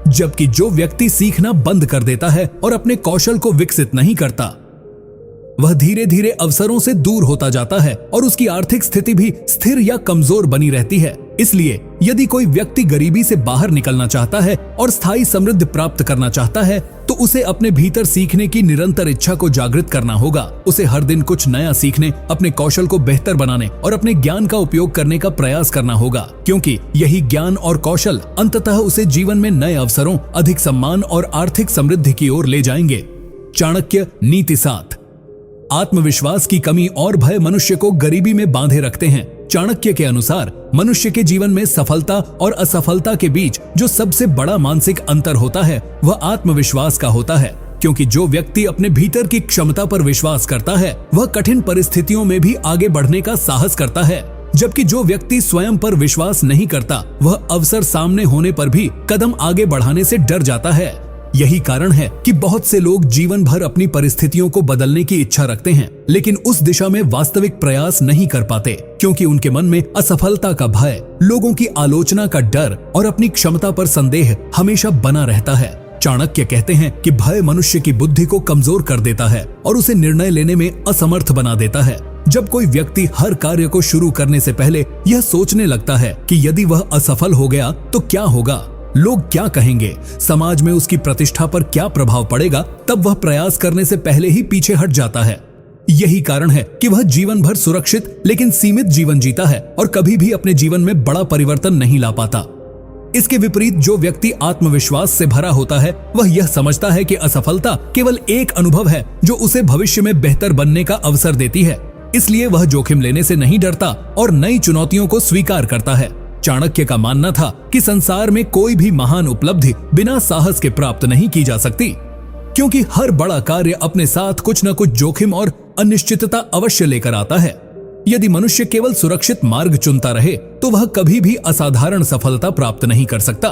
जबकि जो व्यक्ति सीखना बंद कर देता है और अपने कौशल को विकसित नहीं करता वह धीरे धीरे अवसरों से दूर होता जाता है और उसकी आर्थिक स्थिति भी स्थिर या कमजोर बनी रहती है। इसलिए यदि कोई व्यक्ति गरीबी से बाहर निकलना चाहता है और स्थायी समृद्धि प्राप्त करना चाहता है तो उसे अपने भीतर सीखने की निरंतर इच्छा को जागृत करना होगा। उसे हर दिन कुछ नया सीखने, अपने कौशल को बेहतर बनाने और अपने ज्ञान का उपयोग करने का प्रयास करना होगा, क्योंकि यही ज्ञान और कौशल अंततः उसे जीवन में नए अवसरों, अधिक सम्मान और आर्थिक समृद्धि की ओर ले जाएंगे। चाणक्य नीति 7। आत्मविश्वास की कमी और भय मनुष्य को गरीबी में बांधे रखते हैं। चाणक्य के अनुसार मनुष्य के जीवन में सफलता और असफलता के बीच जो सबसे बड़ा मानसिक अंतर होता है वह आत्मविश्वास का होता है, क्योंकि जो व्यक्ति अपने भीतर की क्षमता पर विश्वास करता है वह कठिन परिस्थितियों में भी आगे बढ़ने का साहस करता है, जबकि जो व्यक्ति स्वयं पर विश्वास नहीं करता वह अवसर सामने होने पर भी कदम आगे बढ़ाने से डर जाता है। यही कारण है कि बहुत से लोग जीवन भर अपनी परिस्थितियों को बदलने की इच्छा रखते हैं, लेकिन उस दिशा में वास्तविक प्रयास नहीं कर पाते, क्योंकि उनके मन में असफलता का भय, लोगों की आलोचना का डर और अपनी क्षमता पर संदेह हमेशा बना रहता है। चाणक्य कहते हैं कि भय मनुष्य की बुद्धि को कमजोर कर देता है और उसे निर्णय लेने में असमर्थ बना देता है। जब कोई व्यक्ति हर कार्य को शुरू करने से पहले यह सोचने लगता है कि यदि वह असफल हो गया तो क्या होगा, लोग क्या कहेंगे, समाज में उसकी प्रतिष्ठा पर क्या प्रभाव पड़ेगा, तब वह प्रयास करने से पहले ही पीछे हट जाता है। यही कारण है कि वह जीवन भर सुरक्षित लेकिन सीमित जीवन जीता है और कभी भी अपने जीवन में बड़ा परिवर्तन नहीं ला पाता। इसके विपरीत जो व्यक्ति आत्मविश्वास से भरा होता है वह यह समझता है कि असफलता केवल एक अनुभव है जो उसे भविष्य में बेहतर बनने का अवसर देती है। इसलिए वह जोखिम लेने से नहीं डरता और नई चुनौतियों को स्वीकार करता है। चाणक्य का मानना था कि संसार में कोई भी महान उपलब्धि बिना साहस के प्राप्त नहीं की जा सकती, क्योंकि हर बड़ा कार्य अपने साथ कुछ न कुछ जोखिम और अनिश्चितता अवश्य लेकर आता है। यदि मनुष्य केवल सुरक्षित मार्ग चुनता रहे तो वह कभी भी असाधारण सफलता प्राप्त नहीं कर सकता।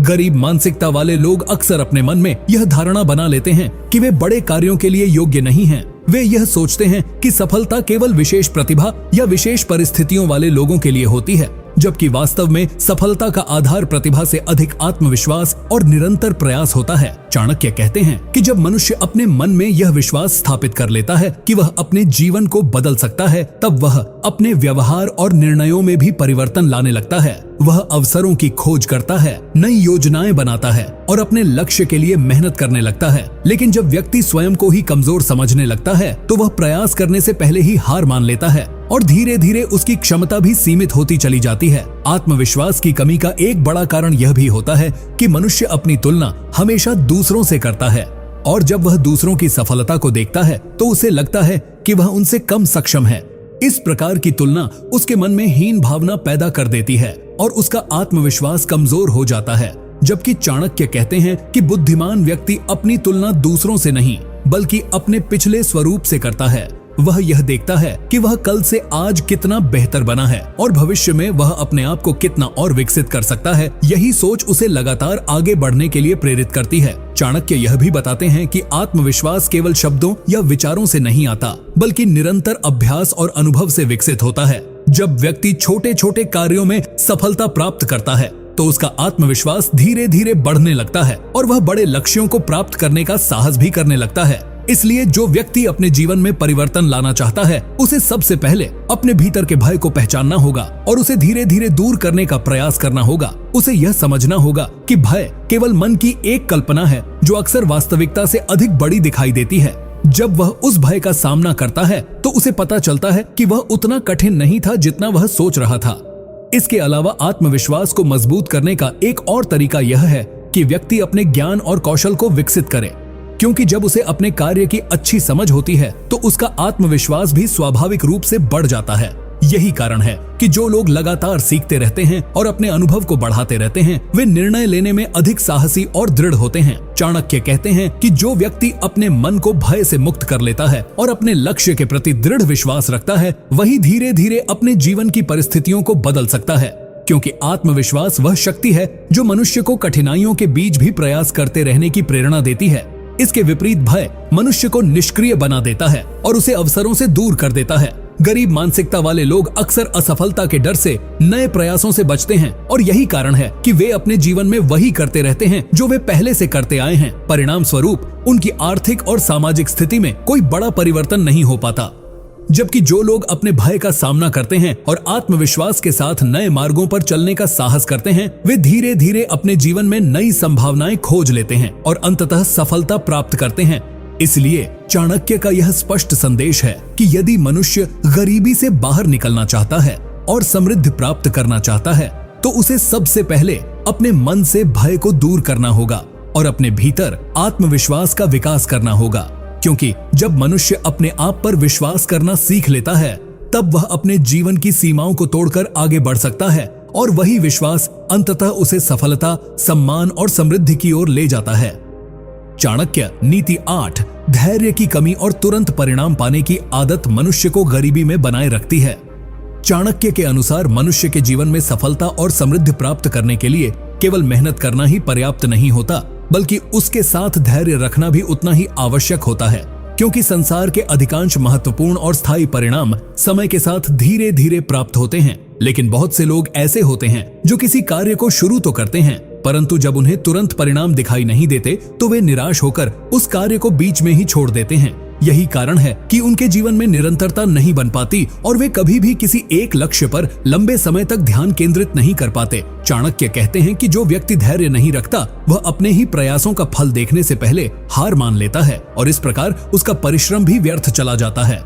गरीब मानसिकता वाले लोग अक्सर अपने मन में यह धारणा बना लेते हैं कि वे बड़े कार्यों के लिए योग्य नहीं हैं। वे यह सोचते हैं कि सफलता केवल विशेष प्रतिभा या विशेष परिस्थितियों वाले लोगों के लिए होती है, जबकि वास्तव में सफलता का आधार प्रतिभा से अधिक आत्मविश्वास और निरंतर प्रयास होता है। चाणक्य कहते हैं कि जब मनुष्य अपने मन में यह विश्वास स्थापित कर लेता है कि वह अपने जीवन को बदल सकता है, तब वह अपने व्यवहार और निर्णयों में भी परिवर्तन लाने लगता है। वह अवसरों की खोज करता है, नई योजनाएं बनाता है और अपने लक्ष्य के लिए मेहनत करने लगता है। लेकिन जब व्यक्ति स्वयं को ही कमजोर समझने लगता है तो वह प्रयास करने से पहले ही हार मान लेता है और धीरे धीरे उसकी क्षमता भी सीमित होती चली जाती है। आत्मविश्वास की कमी का एक बड़ा कारण यह भी होता है कि मनुष्य अपनी तुलना हमेशा दूसरों से करता है, और जब वह दूसरों की सफलता को देखता है तो उसे लगता है कि वह उनसे कम सक्षम है। इस प्रकार की तुलना उसके मन में हीन भावना पैदा कर देती है और उसका आत्मविश्वास कमजोर हो जाता है। जबकि चाणक्य कहते हैं कि बुद्धिमान व्यक्ति अपनी तुलना दूसरों से नहीं बल्कि अपने पिछले स्वरूप से करता है। वह यह देखता है कि वह कल से आज कितना बेहतर बना है और भविष्य में वह अपने आप को कितना और विकसित कर सकता है। यही सोच उसे लगातार आगे बढ़ने के लिए प्रेरित करती है। चाणक्य यह भी बताते हैं कि आत्मविश्वास केवल शब्दों या विचारों से नहीं आता, बल्कि निरंतर अभ्यास और अनुभव से विकसित होता है। जब व्यक्ति छोटे छोटे कार्यों में सफलता प्राप्त करता है तो उसका आत्मविश्वास धीरे धीरे बढ़ने लगता है और वह बड़े लक्ष्यों को प्राप्त करने का साहस भी करने लगता है। इसलिए जो व्यक्ति अपने जीवन में परिवर्तन लाना चाहता है उसे सबसे पहले अपने भीतर के भय को पहचानना होगा और उसे धीरे धीरे दूर करने का प्रयास करना होगा। उसे यह समझना होगा कि भय केवल मन की एक कल्पना है जो अक्सर वास्तविकता से अधिक बड़ी दिखाई देती है। जब वह उस भय का सामना करता है तो उसे पता चलता है कि वह उतना कठिन नहीं था जितना वह सोच रहा था। इसके अलावा आत्मविश्वास को मजबूत करने का एक और तरीका यह है कि व्यक्ति अपने ज्ञान और कौशल को विकसित करे, क्योंकि जब उसे अपने कार्य की अच्छी समझ होती है तो उसका आत्मविश्वास भी स्वाभाविक रूप से बढ़ जाता है। यही कारण है कि जो लोग लगातार सीखते रहते हैं और अपने अनुभव को बढ़ाते रहते हैं वे निर्णय लेने में अधिक साहसी और दृढ़ होते हैं। चाणक्य कहते हैं कि जो व्यक्ति अपने मन को भय से मुक्त कर लेता है और अपने लक्ष्य के प्रति दृढ़ विश्वास रखता है वही धीरे धीरे अपने जीवन की परिस्थितियों को बदल सकता है, क्योंकि आत्मविश्वास वह शक्ति है जो मनुष्य को कठिनाइयों के बीच भी प्रयास करते रहने की प्रेरणा देती है। इसके विपरीत भय मनुष्य को निष्क्रिय बना देता है और उसे अवसरों से दूर कर देता है। गरीब मानसिकता वाले लोग अक्सर असफलता के डर से नए प्रयासों से बचते हैं और यही कारण है कि वे अपने जीवन में वही करते रहते हैं जो वे पहले से करते आए हैं। परिणाम स्वरूप उनकी आर्थिक और सामाजिक स्थिति में कोई बड़ा परिवर्तन नहीं हो पाता। जबकि जो लोग अपने भय का सामना करते हैं और आत्मविश्वास के साथ नए मार्गों पर चलने का साहस करते हैं वे धीरे धीरे अपने जीवन में नई संभावनाएं खोज लेते हैं और अंततः सफलता प्राप्त करते हैं। इसलिए चाणक्य का यह स्पष्ट संदेश है कि यदि मनुष्य गरीबी से बाहर निकलना चाहता है और समृद्धि प्राप्त करना चाहता है तो उसे सबसे पहले अपने मन से भय को दूर करना होगा और अपने भीतर आत्मविश्वास का विकास करना होगा, क्योंकि जब मनुष्य अपने आप पर विश्वास करना सीख लेता है तब वह अपने जीवन की सीमाओं को तोड़कर आगे बढ़ सकता है और वही विश्वास अंततः उसे सफलता, सम्मान और समृद्धि की ओर ले जाता है। चाणक्य नीति 8 धैर्य की कमी और तुरंत परिणाम पाने की आदत मनुष्य को गरीबी में बनाए रखती है। चाणक्य के अनुसार मनुष्य के जीवन में सफलता और समृद्धि प्राप्त करने के लिए केवल मेहनत करना ही पर्याप्त नहीं होता, बल्कि उसके साथ धैर्य रखना भी उतना ही आवश्यक होता है, क्योंकि संसार के अधिकांश महत्वपूर्ण और स्थायी परिणाम समय के साथ धीरे धीरे प्राप्त होते हैं। लेकिन बहुत से लोग ऐसे होते हैं जो किसी कार्य को शुरू तो करते हैं परंतु जब उन्हें तुरंत परिणाम दिखाई नहीं देते तो वे निराश होकर उस कार्य को बीच में ही छोड़ देते हैं। यही कारण है कि उनके जीवन में निरंतरता नहीं बन पाती और वे कभी भी किसी एक लक्ष्य पर लंबे समय तक ध्यान केंद्रित नहीं कर पाते। चाणक्य कहते हैं कि जो व्यक्ति धैर्य नहीं रखता वह अपने ही प्रयासों का फल देखने से पहले हार मान लेता है और इस प्रकार उसका परिश्रम भी व्यर्थ चला जाता है।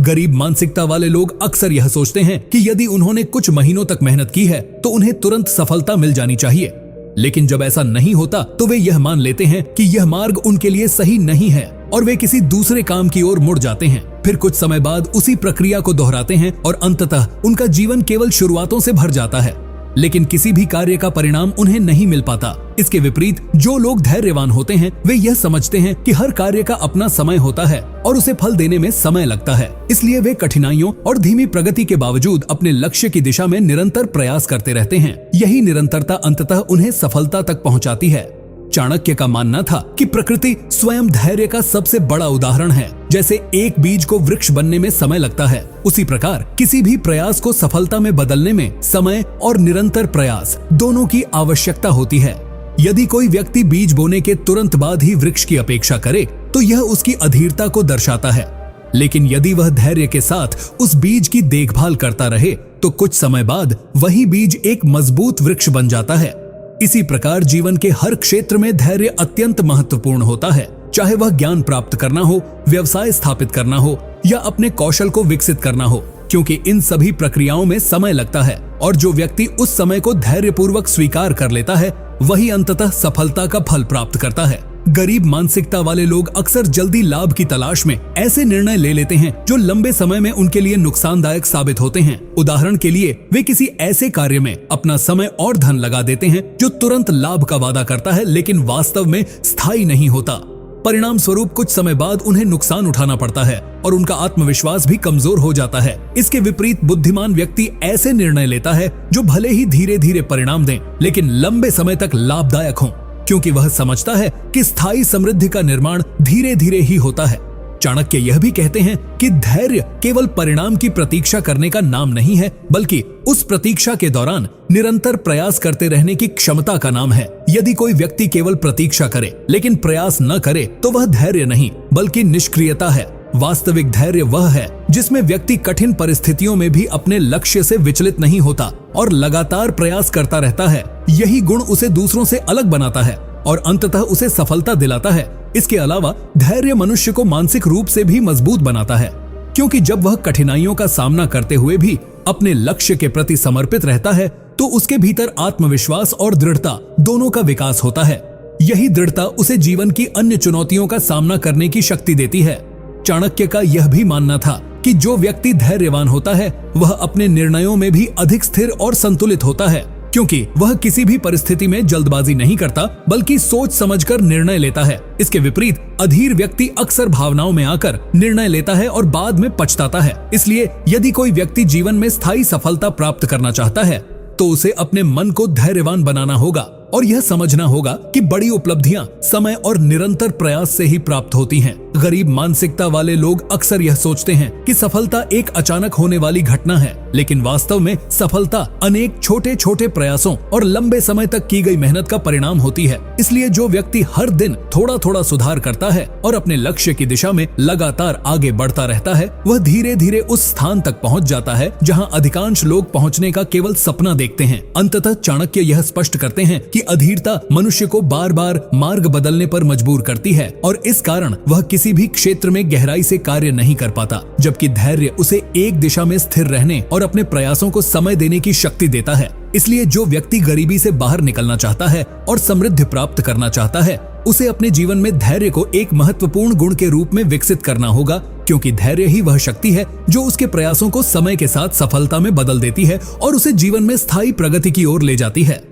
गरीब मानसिकता वाले लोग अक्सर यह सोचते हैं कि यदि उन्होंने कुछ महीनों तक मेहनत की है तो उन्हें तुरंत सफलता मिल जानी चाहिए। लेकिन जब ऐसा नहीं होता तो वे यह मान लेते हैं कि यह मार्ग उनके लिए सही नहीं है और वे किसी दूसरे काम की ओर मुड़ जाते हैं। फिर कुछ समय बाद उसी प्रक्रिया को दोहराते हैं और अंततः उनका जीवन केवल शुरुआतों से भर जाता है, लेकिन किसी भी कार्य का परिणाम उन्हें नहीं मिल पाता। इसके विपरीत जो लोग धैर्यवान होते हैं वे यह समझते हैं कि हर कार्य का अपना समय होता है और उसे फल देने में समय लगता है। इसलिए वे कठिनाइयों और धीमी प्रगति के बावजूद अपने लक्ष्य की दिशा में निरंतर प्रयास करते रहते हैं। यही निरंतरता अंततः उन्हें सफलता तक पहुंचाती है। चाणक्य का मानना था कि प्रकृति स्वयं धैर्य का सबसे बड़ा उदाहरण है। जैसे एक बीज को वृक्ष बनने में समय लगता है, उसी प्रकार किसी भी प्रयास को सफलता में बदलने में समय और निरंतर प्रयास दोनों की आवश्यकता होती है। यदि कोई व्यक्ति बीज बोने के तुरंत बाद ही वृक्ष की अपेक्षा करे तो यह उसकी अधीरता को दर्शाता है, लेकिन यदि वह धैर्य के साथ उस बीज की देखभाल करता रहे तो कुछ समय बाद वही बीज एक मजबूत वृक्ष बन जाता है। इसी प्रकार जीवन के हर क्षेत्र में धैर्य अत्यंत महत्वपूर्ण होता है, चाहे वह ज्ञान प्राप्त करना हो, व्यवसाय स्थापित करना हो या अपने कौशल को विकसित करना हो, क्योंकि इन सभी प्रक्रियाओं में समय लगता है और जो व्यक्ति उस समय को धैर्यपूर्वक स्वीकार कर लेता है वही अंततः सफलता का फल प्राप्त करता है। गरीब मानसिकता वाले लोग अक्सर जल्दी लाभ की तलाश में ऐसे निर्णय ले लेते हैं जो लंबे समय में उनके लिए नुकसानदायक साबित होते हैं। उदाहरण के लिए वे किसी ऐसे कार्य में अपना समय और धन लगा देते हैं जो तुरंत लाभ का वादा करता है लेकिन वास्तव में स्थायी नहीं होता। परिणाम स्वरूप कुछ समय बाद उन्हें नुकसान उठाना पड़ता है और उनका आत्मविश्वास भी कमजोर हो जाता है। इसके विपरीत बुद्धिमान व्यक्ति ऐसे निर्णय लेता है जो भले ही धीरे धीरे परिणाम दें लेकिन लंबे समय तक लाभदायक हों, क्योंकि वह समझता है कि स्थायी समृद्धि का निर्माण धीरे धीरे ही होता है। चाणक्य यह भी कहते हैं कि धैर्य केवल परिणाम की प्रतीक्षा करने का नाम नहीं है, बल्कि उस प्रतीक्षा के दौरान निरंतर प्रयास करते रहने की क्षमता का नाम है। यदि कोई व्यक्ति केवल प्रतीक्षा करे लेकिन प्रयास न करे तो वह धैर्य नहीं बल्कि निष्क्रियता है। वास्तविक धैर्य वह है जिसमें व्यक्ति कठिन परिस्थितियों में भी अपने लक्ष्य से विचलित नहीं होता और लगातार प्रयास करता रहता है। यही गुण उसे दूसरों से अलग बनाता है और अंततः उसे सफलता दिलाता है। इसके अलावा धैर्य मनुष्य को मानसिक रूप से भी मजबूत बनाता है, क्योंकि जब वह कठिनाइयों का सामना करते हुए भी अपने लक्ष्य के प्रति समर्पित रहता है तो उसके भीतर आत्मविश्वास और दृढ़ता दोनों का विकास होता है। यही दृढ़ता उसे जीवन की अन्य चुनौतियों का सामना करने की शक्ति देती है। चाणक्य का यह भी मानना था कि जो व्यक्ति धैर्यवान होता है वह अपने निर्णयों में भी अधिक स्थिर और संतुलित होता है, क्योंकि वह किसी भी परिस्थिति में जल्दबाजी नहीं करता बल्कि सोच समझकर निर्णय लेता है। इसके विपरीत अधीर व्यक्ति अक्सर भावनाओं में आकर निर्णय लेता है और बाद में पछताता है। इसलिए यदि कोई व्यक्ति जीवन में स्थायी सफलता प्राप्त करना चाहता है तो उसे अपने मन को धैर्यवान बनाना होगा और यह समझना होगा कि बड़ी उपलब्धियां समय और निरंतर प्रयास से ही प्राप्त होती हैं। गरीब मानसिकता वाले लोग अक्सर यह सोचते हैं कि सफलता एक अचानक होने वाली घटना है, लेकिन वास्तव में सफलता अनेक छोटे छोटे प्रयासों और लंबे समय तक की गई मेहनत का परिणाम होती है। इसलिए जो व्यक्ति हर दिन थोड़ा थोड़ा सुधार करता है और अपने लक्ष्य की दिशा में लगातार आगे बढ़ता रहता है, वह धीरे धीरे उस स्थान तक पहुंच जाता है जहां अधिकांश लोग पहुंचने का केवल सपना देखते हैं। अंततः चाणक्य यह स्पष्ट करते हैं कि अधीरता मनुष्य को बार बार मार्ग बदलने पर मजबूर करती है और इस कारण वह किसी भी क्षेत्र में गहराई से कार्य नहीं कर पाता, जबकि धैर्य उसे एक दिशा में स्थिर रहने और अपने प्रयासों को समय देने की शक्ति देता है। इसलिए जो व्यक्ति गरीबी से बाहर निकलना चाहता है और समृद्धि प्राप्त करना चाहता है, उसे अपने जीवन में धैर्य को एक महत्वपूर्ण गुण के रूप में विकसित करना होगा, क्योंकि धैर्य ही वह शक्ति है जो उसके प्रयासों को समय के साथ सफलता में बदल देती है और उसे जीवन में स्थायी प्रगति की ओर ले जाती है।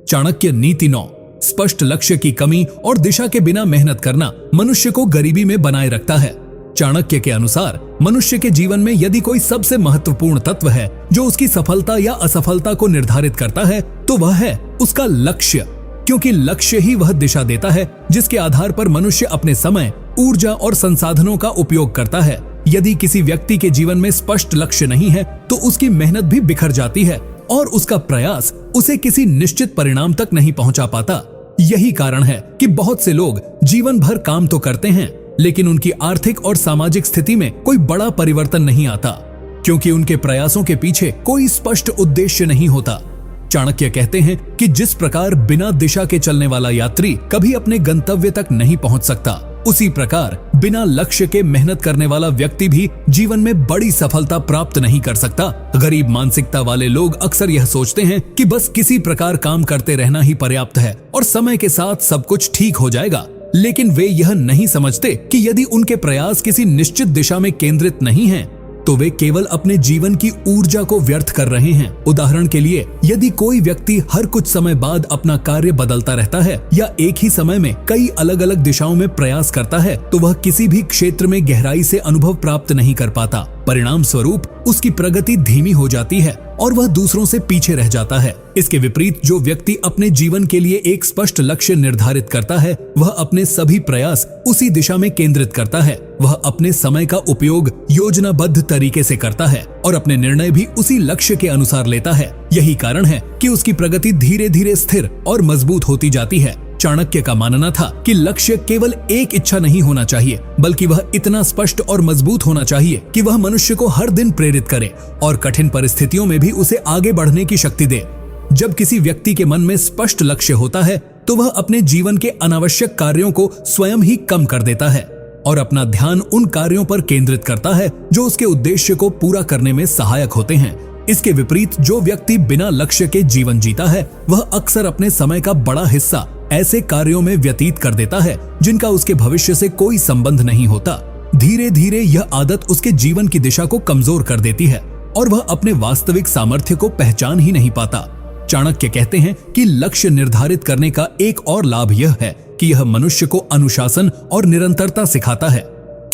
चाणक्य नीति 9, स्पष्ट लक्ष्य की कमी और दिशा के बिना मेहनत करना मनुष्य को गरीबी में बनाए रखता है। चाणक्य के अनुसार मनुष्य के जीवन में यदि कोई सबसे महत्वपूर्ण तत्व है जो उसकी सफलता या असफलता को निर्धारित करता है तो वह है उसका लक्ष्य, क्योंकि लक्ष्य ही वह दिशा देता है जिसके आधार पर मनुष्य अपने समय, ऊर्जा और संसाधनों का उपयोग करता है। यदि किसी व्यक्ति के जीवन में स्पष्ट लक्ष्य नहीं है तो उसकी मेहनत भी बिखर जाती है और उसका प्रयास उसे किसी निश्चित परिणाम तक नहीं पहुंचा पाता। यही कारण है कि बहुत से लोग जीवन भर काम तो करते हैं लेकिन उनकी आर्थिक और सामाजिक स्थिति में कोई बड़ा परिवर्तन नहीं आता, क्योंकि उनके प्रयासों के पीछे कोई स्पष्ट उद्देश्य नहीं होता। चाणक्य कहते हैं कि जिस प्रकार बिना दिशा के चलने वाला यात्री कभी अपने गंतव्य तक नहीं पहुंच सकता, उसी प्रकार बिना लक्ष्य के मेहनत करने वाला व्यक्ति भी जीवन में बड़ी सफलता प्राप्त नहीं कर सकता। गरीब मानसिकता वाले लोग अक्सर यह सोचते हैं कि बस किसी प्रकार काम करते रहना ही पर्याप्त है और समय के साथ सब कुछ ठीक हो जाएगा। लेकिन वे यह नहीं समझते कि यदि उनके प्रयास किसी निश्चित दिशा में केंद्रित नहीं हैं, तो वे केवल अपने जीवन की ऊर्जा को व्यर्थ कर रहे हैं। उदाहरण के लिए, यदि कोई व्यक्ति हर कुछ समय बाद अपना कार्य बदलता रहता है या एक ही समय में कई अलग अलग दिशाओं में प्रयास करता है, तो वह किसी भी क्षेत्र में गहराई से अनुभव प्राप्त नहीं कर पाता। परिणाम स्वरूप उसकी प्रगति धीमी हो जाती है और वह दूसरों से पीछे रह जाता है। इसके विपरीत जो व्यक्ति अपने जीवन के लिए एक स्पष्ट लक्ष्य निर्धारित करता है, वह अपने सभी प्रयास उसी दिशा में केंद्रित करता है। वह अपने समय का उपयोग योजनाबद्ध तरीके से करता है और अपने निर्णय भी उसी लक्ष्य के अनुसार लेता है। यही कारण है कि उसकी प्रगति धीरे धीरे स्थिर और मजबूत होती जाती है। चाणक्य का मानना था कि लक्ष्य केवल एक इच्छा नहीं होना चाहिए, बल्कि वह इतना स्पष्ट और मजबूत होना चाहिए कि वह मनुष्य को हर दिन प्रेरित करे और कठिन परिस्थितियों में भी उसे आगे बढ़ने की शक्ति दे। जब किसी व्यक्ति के मन में स्पष्ट लक्ष्य होता है, तो वह अपने जीवन के अनावश्यक कार्यों को स्वयं ही कम कर देता है और अपना ध्यान उन कार्यों पर केंद्रित करता है जो उसके उद्देश्य को पूरा करने में सहायक होते हैं। इसके विपरीत जो व्यक्ति बिना लक्ष्य के जीवन जीता है, वह अक्सर अपने समय का बड़ा हिस्सा ऐसे कार्यों में व्यतीत कर देता है जिनका उसके भविष्य से कोई संबंध नहीं होता। धीरे धीरे यह आदत उसके जीवन की दिशा को कमजोर कर देती है और वह अपने वास्तविक सामर्थ्य को पहचान ही नहीं पाता। चाणक्य कहते हैं कि लक्ष्य निर्धारित करने का एक और लाभ यह है कि यह मनुष्य को अनुशासन और निरंतरता सिखाता है,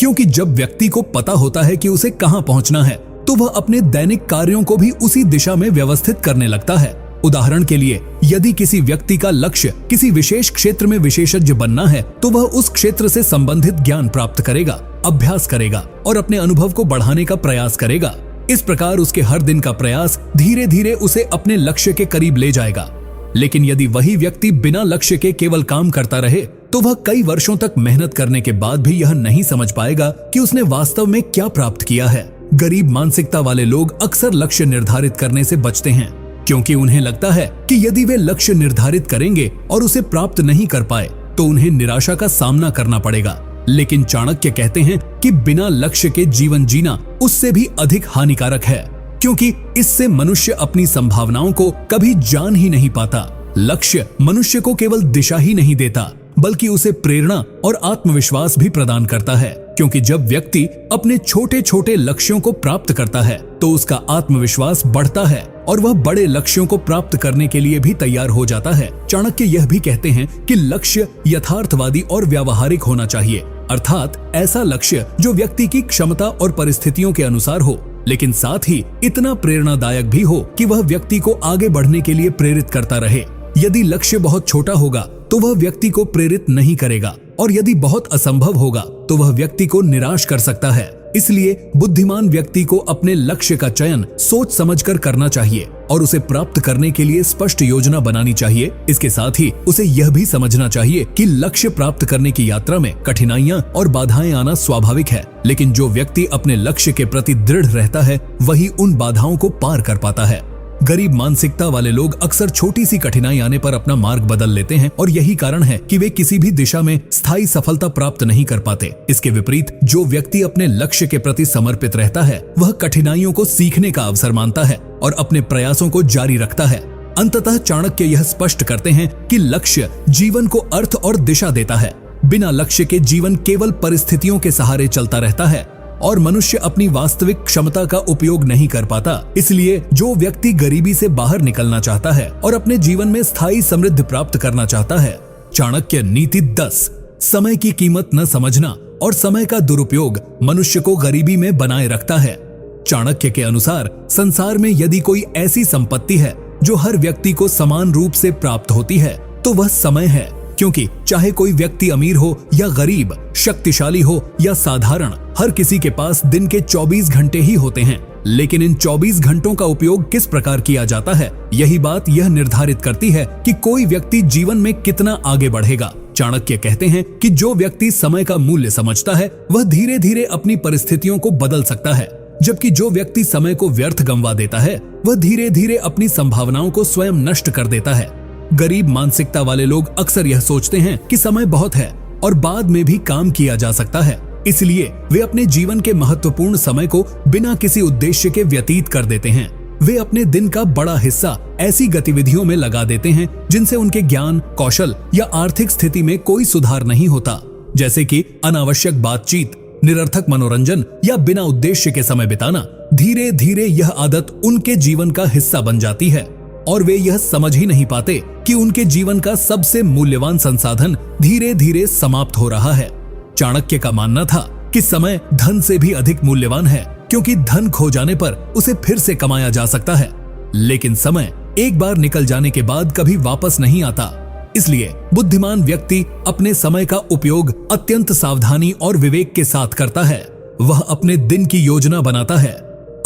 क्योंकि जब व्यक्ति को पता होता है कि उसे कहां पहुंचना है, तो वह अपने दैनिक कार्यों को भी उसी दिशा में व्यवस्थित करने लगता है। उदाहरण के लिए, यदि किसी व्यक्ति का लक्ष्य किसी विशेष क्षेत्र में विशेषज्ञ बनना है, तो वह उस क्षेत्र से संबंधित ज्ञान प्राप्त करेगा, अभ्यास करेगा और अपने अनुभव को बढ़ाने का प्रयास करेगा। इस प्रकार उसके हर दिन का प्रयास धीरे धीरे उसे अपने लक्ष्य के करीब ले जाएगा। लेकिन यदि वही व्यक्ति बिना लक्ष्य के केवल काम करता रहे, तो वह कई वर्षों तक मेहनत करने के बाद भी यह नहीं समझ पाएगा कि उसने वास्तव में क्या प्राप्त किया है। गरीब मानसिकता वाले लोग अक्सर लक्ष्य निर्धारित करने से बचते हैं, क्योंकि उन्हें लगता है कि यदि वे लक्ष्य निर्धारित करेंगे और उसे प्राप्त नहीं कर पाए, तो उन्हें निराशा का सामना करना पड़ेगा। लेकिन चाणक्य कहते हैं कि बिना लक्ष्य के जीवन जीना उससे भी अधिक हानिकारक है, क्योंकि इससे मनुष्य अपनी संभावनाओं को कभी जान ही नहीं पाता। लक्ष्य मनुष्य को केवल दिशा ही नहीं देता, बल्कि उसे प्रेरणा और आत्मविश्वास भी प्रदान करता है, क्योंकि जब व्यक्ति अपने छोटे छोटे लक्ष्यों को प्राप्त करता है, तो उसका आत्मविश्वास बढ़ता है और वह बड़े लक्ष्यों को प्राप्त करने के लिए भी तैयार हो जाता है। चाणक्य यह भी कहते हैं कि लक्ष्य यथार्थवादी और व्यावहारिक होना चाहिए, अर्थात ऐसा लक्ष्य जो व्यक्ति की क्षमता और परिस्थितियों के अनुसार हो, लेकिन साथ ही इतना प्रेरणादायक भी हो कि वह व्यक्ति को आगे बढ़ने के लिए प्रेरित करता रहे। यदि लक्ष्य बहुत छोटा होगा, तो वह व्यक्ति को प्रेरित नहीं करेगा, और यदि बहुत असंभव होगा, तो वह व्यक्ति को निराश कर सकता है। इसलिए बुद्धिमान व्यक्ति को अपने लक्ष्य का चयन सोच समझकर करना चाहिए और उसे प्राप्त करने के लिए स्पष्ट योजना बनानी चाहिए। इसके साथ ही उसे यह भी समझना चाहिए कि लक्ष्य प्राप्त करने की यात्रा में कठिनाइयां और बाधाएं आना स्वाभाविक है, लेकिन जो व्यक्ति अपने लक्ष्य के प्रति दृढ़ रहता है, वही उन बाधाओं को पार कर पाता है। गरीब मानसिकता वाले लोग अक्सर छोटी सी कठिनाई आने पर अपना मार्ग बदल लेते हैं, और यही कारण है कि वे किसी भी दिशा में स्थायी सफलता प्राप्त नहीं कर पाते। इसके विपरीत जो व्यक्ति अपने लक्ष्य के प्रति समर्पित रहता है, वह कठिनाइयों को सीखने का अवसर मानता है और अपने प्रयासों को जारी रखता है। अंततः चाणक्य यह स्पष्ट करते हैं कि लक्ष्य जीवन को अर्थ और दिशा देता है। बिना लक्ष्य के जीवन केवल परिस्थितियों के सहारे चलता रहता है और मनुष्य अपनी वास्तविक क्षमता का उपयोग नहीं कर पाता। इसलिए जो व्यक्ति गरीबी से बाहर निकलना चाहता है और अपने जीवन में स्थायी समृद्धि प्राप्त करना चाहता है, चाणक्य नीति 10 समय की कीमत न समझना और समय का दुरुपयोग मनुष्य को गरीबी में बनाए रखता है। चाणक्य के अनुसार संसार में यदि कोई ऐसी संपत्ति है जो हर व्यक्ति को समान रूप से प्राप्त होती है, तो वह समय है, क्योंकि चाहे कोई व्यक्ति अमीर हो या गरीब, शक्तिशाली हो या साधारण, हर किसी के पास दिन के 24 घंटे ही होते हैं। लेकिन इन 24 घंटों का उपयोग किस प्रकार किया जाता है, यही बात यह निर्धारित करती है कि कोई व्यक्ति जीवन में कितना आगे बढ़ेगा। चाणक्य कहते हैं कि जो व्यक्ति समय का मूल्य समझता है, वह धीरे धीरे अपनी परिस्थितियों को बदल सकता है, जबकि जो व्यक्ति समय को व्यर्थ गंवा देता है, वह धीरे धीरे अपनी संभावनाओं को स्वयं नष्ट कर देता है। गरीब मानसिकता वाले लोग अक्सर यह सोचते हैं कि समय बहुत है, और बाद में भी काम किया जा सकता है। इसलिए वे अपने जीवन के महत्वपूर्ण समय को बिना किसी उद्देश्य के व्यतीत कर देते हैं। वे अपने दिन का बड़ा हिस्सा ऐसी गतिविधियों में लगा देते हैं जिनसे उनके ज्ञान, कौशल या आर्थिक स्थिति में कोई सुधार नहीं होता, जैसे कि अनावश्यक बातचीत, निरर्थक मनोरंजन या बिना उद्देश्य के समय बिताना। धीरे धीरे यह आदत उनके जीवन का हिस्सा बन जाती है और वे यह समझ ही नहीं पाते कि उनके जीवन का सबसे मूल्यवान संसाधन धीरे धीरे समाप्त हो रहा है। चाणक्य का मानना था कि समय धन से भी अधिक मूल्यवान है, क्योंकि धन खो जाने पर उसे फिर से कमाया जा सकता है, लेकिन समय एक बार निकल जाने के बाद कभी वापस नहीं आता। इसलिए बुद्धिमान व्यक्ति अपने समय का उपयोग अत्यंत सावधानी और विवेक के साथ करता है। वह अपने दिन की योजना बनाता है,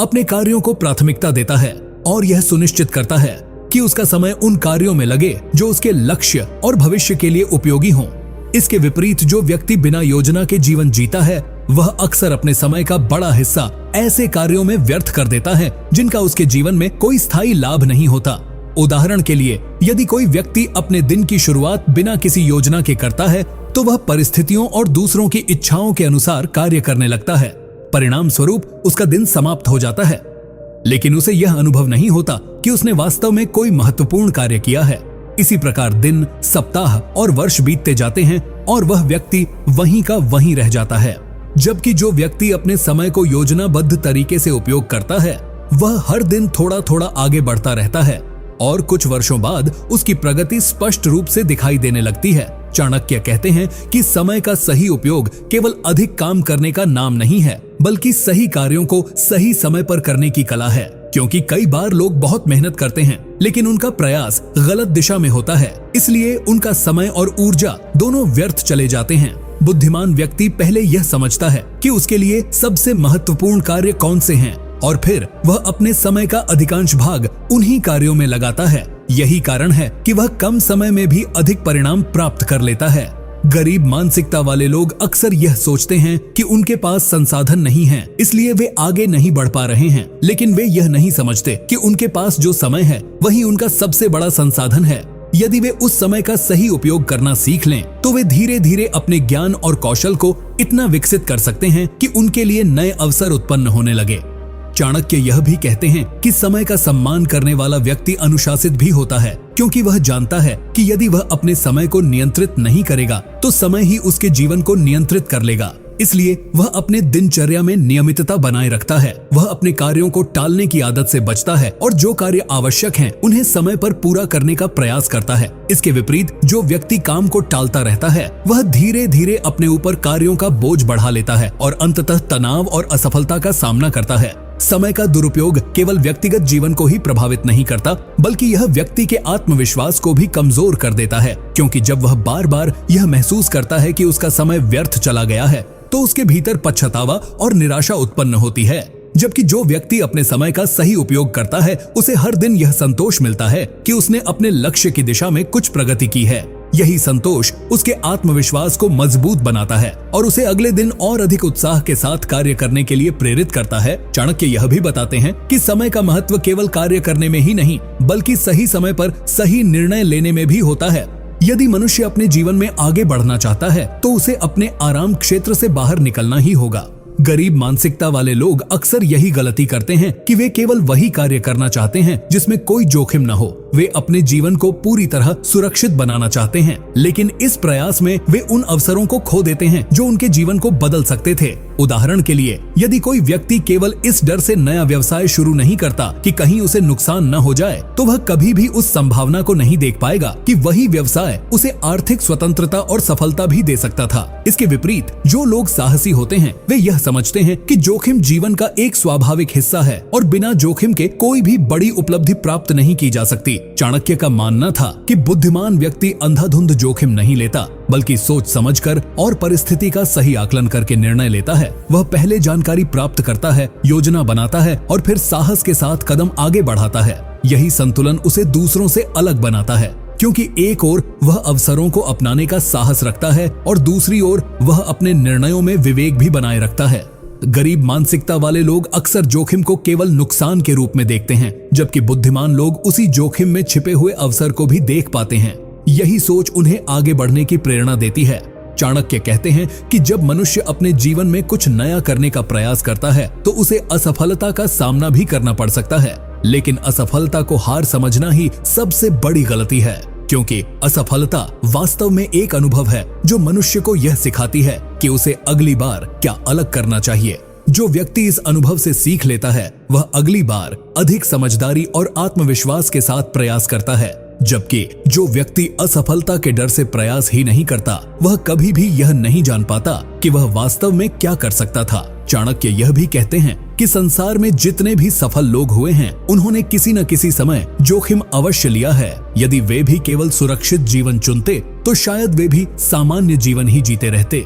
अपने कार्यों को प्राथमिकता देता है और यह सुनिश्चित करता है कि उसका समय उन कार्यों में लगे जो उसके लक्ष्य और भविष्य के लिए उपयोगी हों। इसके विपरीत जो व्यक्ति बिना योजना के जीवन जीता है, वह अक्सर अपने समय का बड़ा हिस्सा ऐसे कार्यों में व्यर्थ कर देता है जिनका उसके जीवन में कोई स्थायी लाभ नहीं होता। उदाहरण के लिए, यदि कोई व्यक्ति अपने दिन की शुरुआत बिना किसी योजना के करता है, तो वह परिस्थितियों और दूसरों की इच्छाओं के अनुसार कार्य करने लगता है। परिणाम स्वरूप उसका दिन समाप्त हो जाता है, लेकिन उसे यह अनुभव नहीं होता कि उसने वास्तव में कोई महत्वपूर्ण कार्य किया है। इसी प्रकार दिन, सप्ताह और वर्ष बीतते जाते हैं और वह व्यक्ति वहीं का वहीं रह जाता है। जबकि जो व्यक्ति अपने समय को योजनाबद्ध तरीके से उपयोग करता है, वह हर दिन थोड़ा थोड़ा आगे बढ़ता रहता है और कुछ वर्षों बाद उसकी प्रगति स्पष्ट रूप से दिखाई देने लगती है। चाणक्य कहते हैं कि समय का सही उपयोग केवल अधिक काम करने का नाम नहीं है, बल्कि सही कार्यों को सही समय पर करने की कला है। क्योंकि कई बार लोग बहुत मेहनत करते हैं, लेकिन उनका प्रयास गलत दिशा में होता है, इसलिए उनका समय और ऊर्जा दोनों व्यर्थ चले जाते हैं। बुद्धिमान व्यक्ति पहले यह समझता है कि उसके लिए सबसे महत्वपूर्ण कार्य कौन से हैं और फिर वह अपने समय का अधिकांश भाग उन्हीं कार्यों में लगाता है। यही कारण है कि वह कम समय में भी अधिक परिणाम प्राप्त कर लेता है। गरीब मानसिकता वाले लोग अक्सर यह सोचते हैं कि उनके पास संसाधन नहीं है, इसलिए वे आगे नहीं बढ़ पा रहे हैं, लेकिन वे यह नहीं समझते कि उनके पास जो समय है वही उनका सबसे बड़ा संसाधन है। यदि वे उस समय का सही उपयोग करना सीख लें, तो वे धीरे धीरे अपने ज्ञान और कौशल को इतना विकसित कर सकते हैं कि उनके लिए नए अवसर उत्पन्न होने लगे। चाणक्य यह भी कहते हैं कि समय का सम्मान करने वाला व्यक्ति अनुशासित भी होता है, क्योंकि वह जानता है कि यदि वह अपने समय को नियंत्रित नहीं करेगा, तो समय ही उसके जीवन को नियंत्रित कर लेगा। इसलिए वह अपने दिनचर्या में नियमितता बनाए रखता है। वह अपने कार्यों को टालने की आदत से बचता है और जो कार्य आवश्यक हैं, उन्हें समय पर पूरा करने का प्रयास करता है। इसके विपरीत जो व्यक्ति काम को टालता रहता है, वह धीरे धीरे अपने ऊपर कार्यों का बोझ बढ़ा लेता है और अंततः तनाव और असफलता का सामना करता है। समय का दुरुपयोग केवल व्यक्तिगत जीवन को ही प्रभावित नहीं करता, बल्कि यह व्यक्ति के आत्मविश्वास को भी कमजोर कर देता है, क्योंकि जब वह बार बार यह महसूस करता है कि उसका समय व्यर्थ चला गया है, तो उसके भीतर पछतावा और निराशा उत्पन्न होती है। जबकि जो व्यक्ति अपने समय का सही उपयोग करता है, उसे हर दिन यह संतोष मिलता है कि उसने अपने लक्ष्य की दिशा में कुछ प्रगति की है। यही संतोष उसके आत्मविश्वास को मजबूत बनाता है और उसे अगले दिन और अधिक उत्साह के साथ कार्य करने के लिए प्रेरित करता है। चाणक्य यह भी बताते हैं कि समय का महत्व केवल कार्य करने में ही नहीं, बल्कि सही समय पर सही निर्णय लेने में भी होता है। यदि मनुष्य अपने जीवन में आगे बढ़ना चाहता है, तो उसे अपने आराम क्षेत्र से बाहर निकलना ही होगा। गरीब मानसिकता वाले लोग अक्सर यही गलती करते हैं कि वे केवल वही कार्य करना चाहते हैं जिसमें कोई जोखिम न हो। वे अपने जीवन को पूरी तरह सुरक्षित बनाना चाहते हैं, लेकिन इस प्रयास में वे उन अवसरों को खो देते हैं जो उनके जीवन को बदल सकते थे। उदाहरण के लिए, यदि कोई व्यक्ति केवल इस डर से नया व्यवसाय शुरू नहीं करता कि कहीं उसे नुकसान न हो जाए, तो वह कभी भी उस संभावना को नहीं देख पाएगा कि वही व्यवसाय उसे आर्थिक स्वतंत्रता और सफलता भी दे सकता था। इसके विपरीत जो लोग साहसी होते हैं, वे यह समझते हैं कि जोखिम जीवन का एक स्वाभाविक हिस्सा है और बिना जोखिम के कोई भी बड़ी उपलब्धि प्राप्त नहीं की जा सकती। चाणक्य का मानना था कि बुद्धिमान व्यक्ति अंधाधुंध जोखिम नहीं लेता, बल्कि सोच समझकर और परिस्थिति का सही आकलन करके निर्णय लेता है। वह पहले जानकारी प्राप्त करता है, योजना बनाता है और फिर साहस के साथ कदम आगे बढ़ाता है। यही संतुलन उसे दूसरों से अलग बनाता है, क्योंकि एक ओर वह अवसरों को अपनाने का साहस रखता है और दूसरी ओर वह अपने निर्णयों में विवेक भी बनाए रखता है। गरीब मानसिकता वाले लोग अक्सर जोखिम को केवल नुकसान के रूप में देखते हैं, जबकि बुद्धिमान लोग उसी जोखिम में छिपे हुए अवसर को भी देख पाते हैं। यही सोच उन्हें आगे बढ़ने की प्रेरणा देती है। चाणक्य कहते हैं कि जब मनुष्य अपने जीवन में कुछ नया करने का प्रयास करता है तो उसे असफलता का सामना भी करना पड़ सकता है, लेकिन असफलता को हार समझना ही सबसे बड़ी गलती है, क्योंकि असफलता वास्तव में एक अनुभव है जो मनुष्य को यह सिखाती है कि उसे अगली बार क्या अलग करना चाहिए। जो व्यक्ति इस अनुभव से सीख लेता है वह अगली बार अधिक समझदारी और आत्मविश्वास के साथ प्रयास करता है, जबकि जो व्यक्ति असफलता के डर से प्रयास ही नहीं करता वह कभी भी यह नहीं जान पाता कि वह वास्तव में क्या कर सकता था। चाणक्य यह भी कहते हैं कि संसार में जितने भी सफल लोग हुए हैं उन्होंने किसी न किसी समय जोखिम अवश्य लिया है। यदि वे भी केवल सुरक्षित जीवन चुनते तो शायद वे भी सामान्य जीवन ही जीते रहते।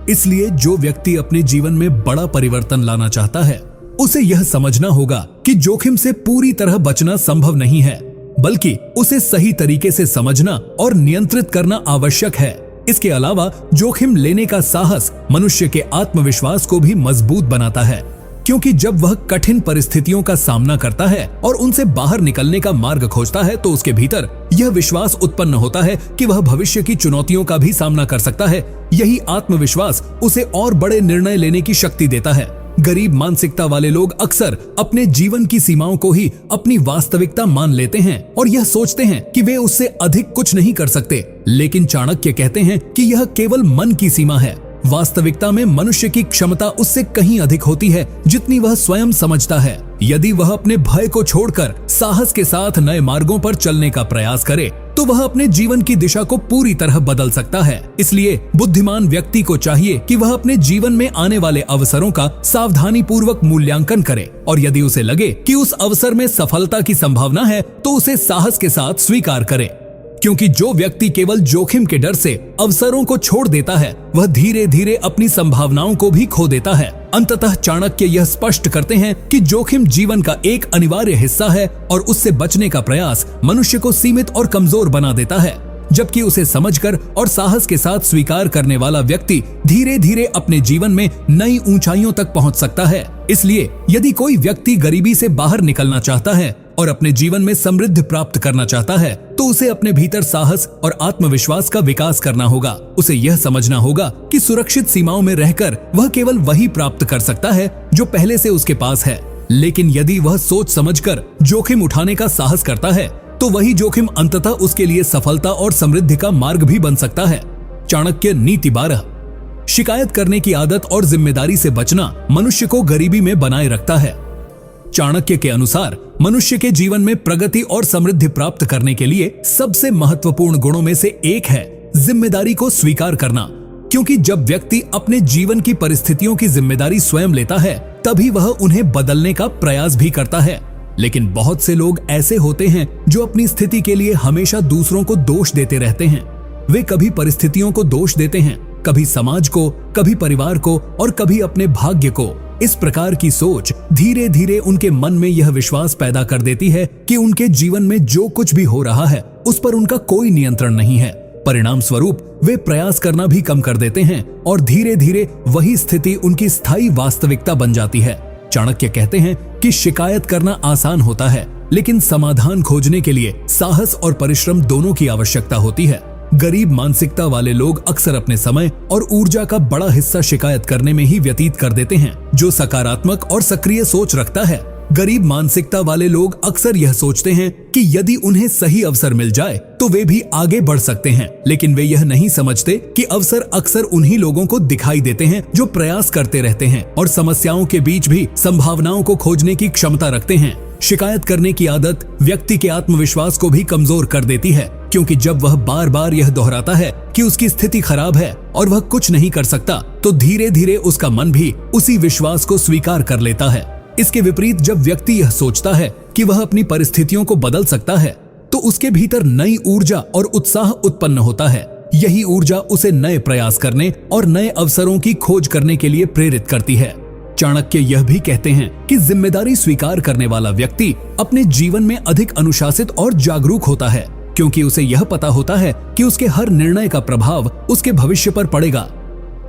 इसलिए जो व्यक्ति अपने जीवन में बड़ा परिवर्तन लाना चाहता है उसे यह समझना होगा कि जोखिम से पूरी तरह बचना संभव नहीं है, बल्कि उसे सही तरीके से समझना और नियंत्रित करना आवश्यक है। इसके अलावा जोखिम लेने का साहस मनुष्य के आत्मविश्वास को भी मजबूत बनाता है, क्योंकि जब वह कठिन परिस्थितियों का सामना करता है और उनसे बाहर निकलने का मार्ग खोजता है तो उसके भीतर यह विश्वास उत्पन्न होता है कि वह भविष्य की चुनौतियों का भी सामना कर सकता है। यही आत्मविश्वास उसे और बड़े निर्णय लेने की शक्ति देता है। गरीब मानसिकता वाले लोग अक्सर अपने जीवन की सीमाओं को ही अपनी वास्तविकता मान लेते हैं और यह सोचते हैं कि वे उससे अधिक कुछ नहीं कर सकते, लेकिन चाणक्य कहते हैं कि यह केवल मन की सीमा है। वास्तविकता में मनुष्य की क्षमता उससे कहीं अधिक होती है जितनी वह स्वयं समझता है। यदि वह अपने भय को छोड़कर साहस के साथ नए मार्गों पर चलने का प्रयास करे तो वह अपने जीवन की दिशा को पूरी तरह बदल सकता है। इसलिए बुद्धिमान व्यक्ति को चाहिए कि वह अपने जीवन में आने वाले अवसरों का सावधानी पूर्वक मूल्यांकन करे और यदि उसे लगे कि उस अवसर में सफलता की संभावना है तो उसे साहस के साथ स्वीकार करे, क्योंकि जो व्यक्ति केवल जोखिम के डर से अवसरों को छोड़ देता है वह धीरे धीरे अपनी संभावनाओं को भी खो देता है। अंततः चाणक्य यह स्पष्ट करते हैं कि जोखिम जीवन का एक अनिवार्य हिस्सा है और उससे बचने का प्रयास मनुष्य को सीमित और कमजोर बना देता है, जबकि उसे समझकर और साहस के साथ स्वीकार करने वाला व्यक्ति धीरे धीरे अपने जीवन में नई ऊंचाइयों तक पहुंच सकता है। इसलिए यदि कोई व्यक्ति गरीबी से बाहर निकलना चाहता है और अपने जीवन में समृद्धि प्राप्त करना चाहता है तो उसे अपने भीतर साहस और आत्मविश्वास का विकास करना होगा। उसे यह समझना होगा कि सुरक्षित सीमाओं में रहकर वह केवल वही प्राप्त कर सकता है जो पहले से उसके पास है, लेकिन यदि वह सोच समझकर जोखिम उठाने का साहस करता है तो वही जोखिम अंततः उसके लिए सफलता और समृद्धि का मार्ग भी बन सकता है। चाणक्य नीति 12। शिकायत करने की आदत और जिम्मेदारी से बचना मनुष्य को गरीबी में बनाए रखता है। चाणक्य के अनुसार मनुष्य के जीवन में प्रगति और समृद्धि प्राप्त करने के लिए सबसे महत्वपूर्ण गुणों में से एक है जिम्मेदारी को स्वीकार करना, क्योंकि जब व्यक्ति अपने जीवन की परिस्थितियों की जिम्मेदारी स्वयं लेता है तभी वह उन्हें बदलने का प्रयास भी करता है। लेकिन बहुत से लोग ऐसे होते हैं जो अपनी स्थिति के लिए हमेशा दूसरों को दोष देते रहते हैं। वे कभी परिस्थितियों को दोष देते हैं, कभी समाज को, कभी परिवार को और कभी अपने भाग्य को। इस प्रकार की सोच धीरे धीरे उनके मन में यह विश्वास पैदा कर देती है कि उनके जीवन में जो कुछ भी हो रहा है उस पर उनका कोई नियंत्रण नहीं है। परिणाम स्वरूप वे प्रयास करना भी कम कर देते हैं और धीरे धीरे वही स्थिति उनकी स्थायी वास्तविकता बन जाती है। चाणक्य कहते हैं कि शिकायत करना आसान होता है, लेकिन समाधान खोजने के लिए साहस और परिश्रम दोनों की आवश्यकता होती है। गरीब मानसिकता वाले लोग अक्सर अपने समय और ऊर्जा का बड़ा हिस्सा शिकायत करने में ही व्यतीत कर देते हैं। जो सकारात्मक और सक्रिय सोच रखता है, गरीब मानसिकता वाले लोग अक्सर यह सोचते हैं कि यदि उन्हें सही अवसर मिल जाए तो वे भी आगे बढ़ सकते हैं, लेकिन वे यह नहीं समझते कि अवसर अक्सर उन्हीं लोगों को दिखाई देते हैं जो प्रयास करते रहते हैं और समस्याओं के बीच भी संभावनाओं को खोजने की क्षमता रखते हैं। शिकायत करने की आदत व्यक्ति के आत्मविश्वास को भी कमजोर कर देती है, क्योंकि जब वह बार बार यह दोहराता है कि उसकी स्थिति खराब है और वह कुछ नहीं कर सकता तो धीरे धीरे उसका मन भी उसी विश्वास को स्वीकार कर लेता है। इसके विपरीत जब व्यक्ति यह सोचता है कि वह अपनी परिस्थितियों को बदल सकता है तो उसके भीतर नई ऊर्जा और उत्साह उत्पन्न होता है। यही ऊर्जा उसे नए प्रयास करने और नए अवसरों की खोज करने के लिए प्रेरित करती है। चाणक्य यह भी कहते हैं कि जिम्मेदारी स्वीकार करने वाला व्यक्ति अपने जीवन में अधिक अनुशासित और जागरूक होता है, क्योंकि उसे यह पता होता है कि उसके हर निर्णय का प्रभाव उसके भविष्य पर पड़ेगा।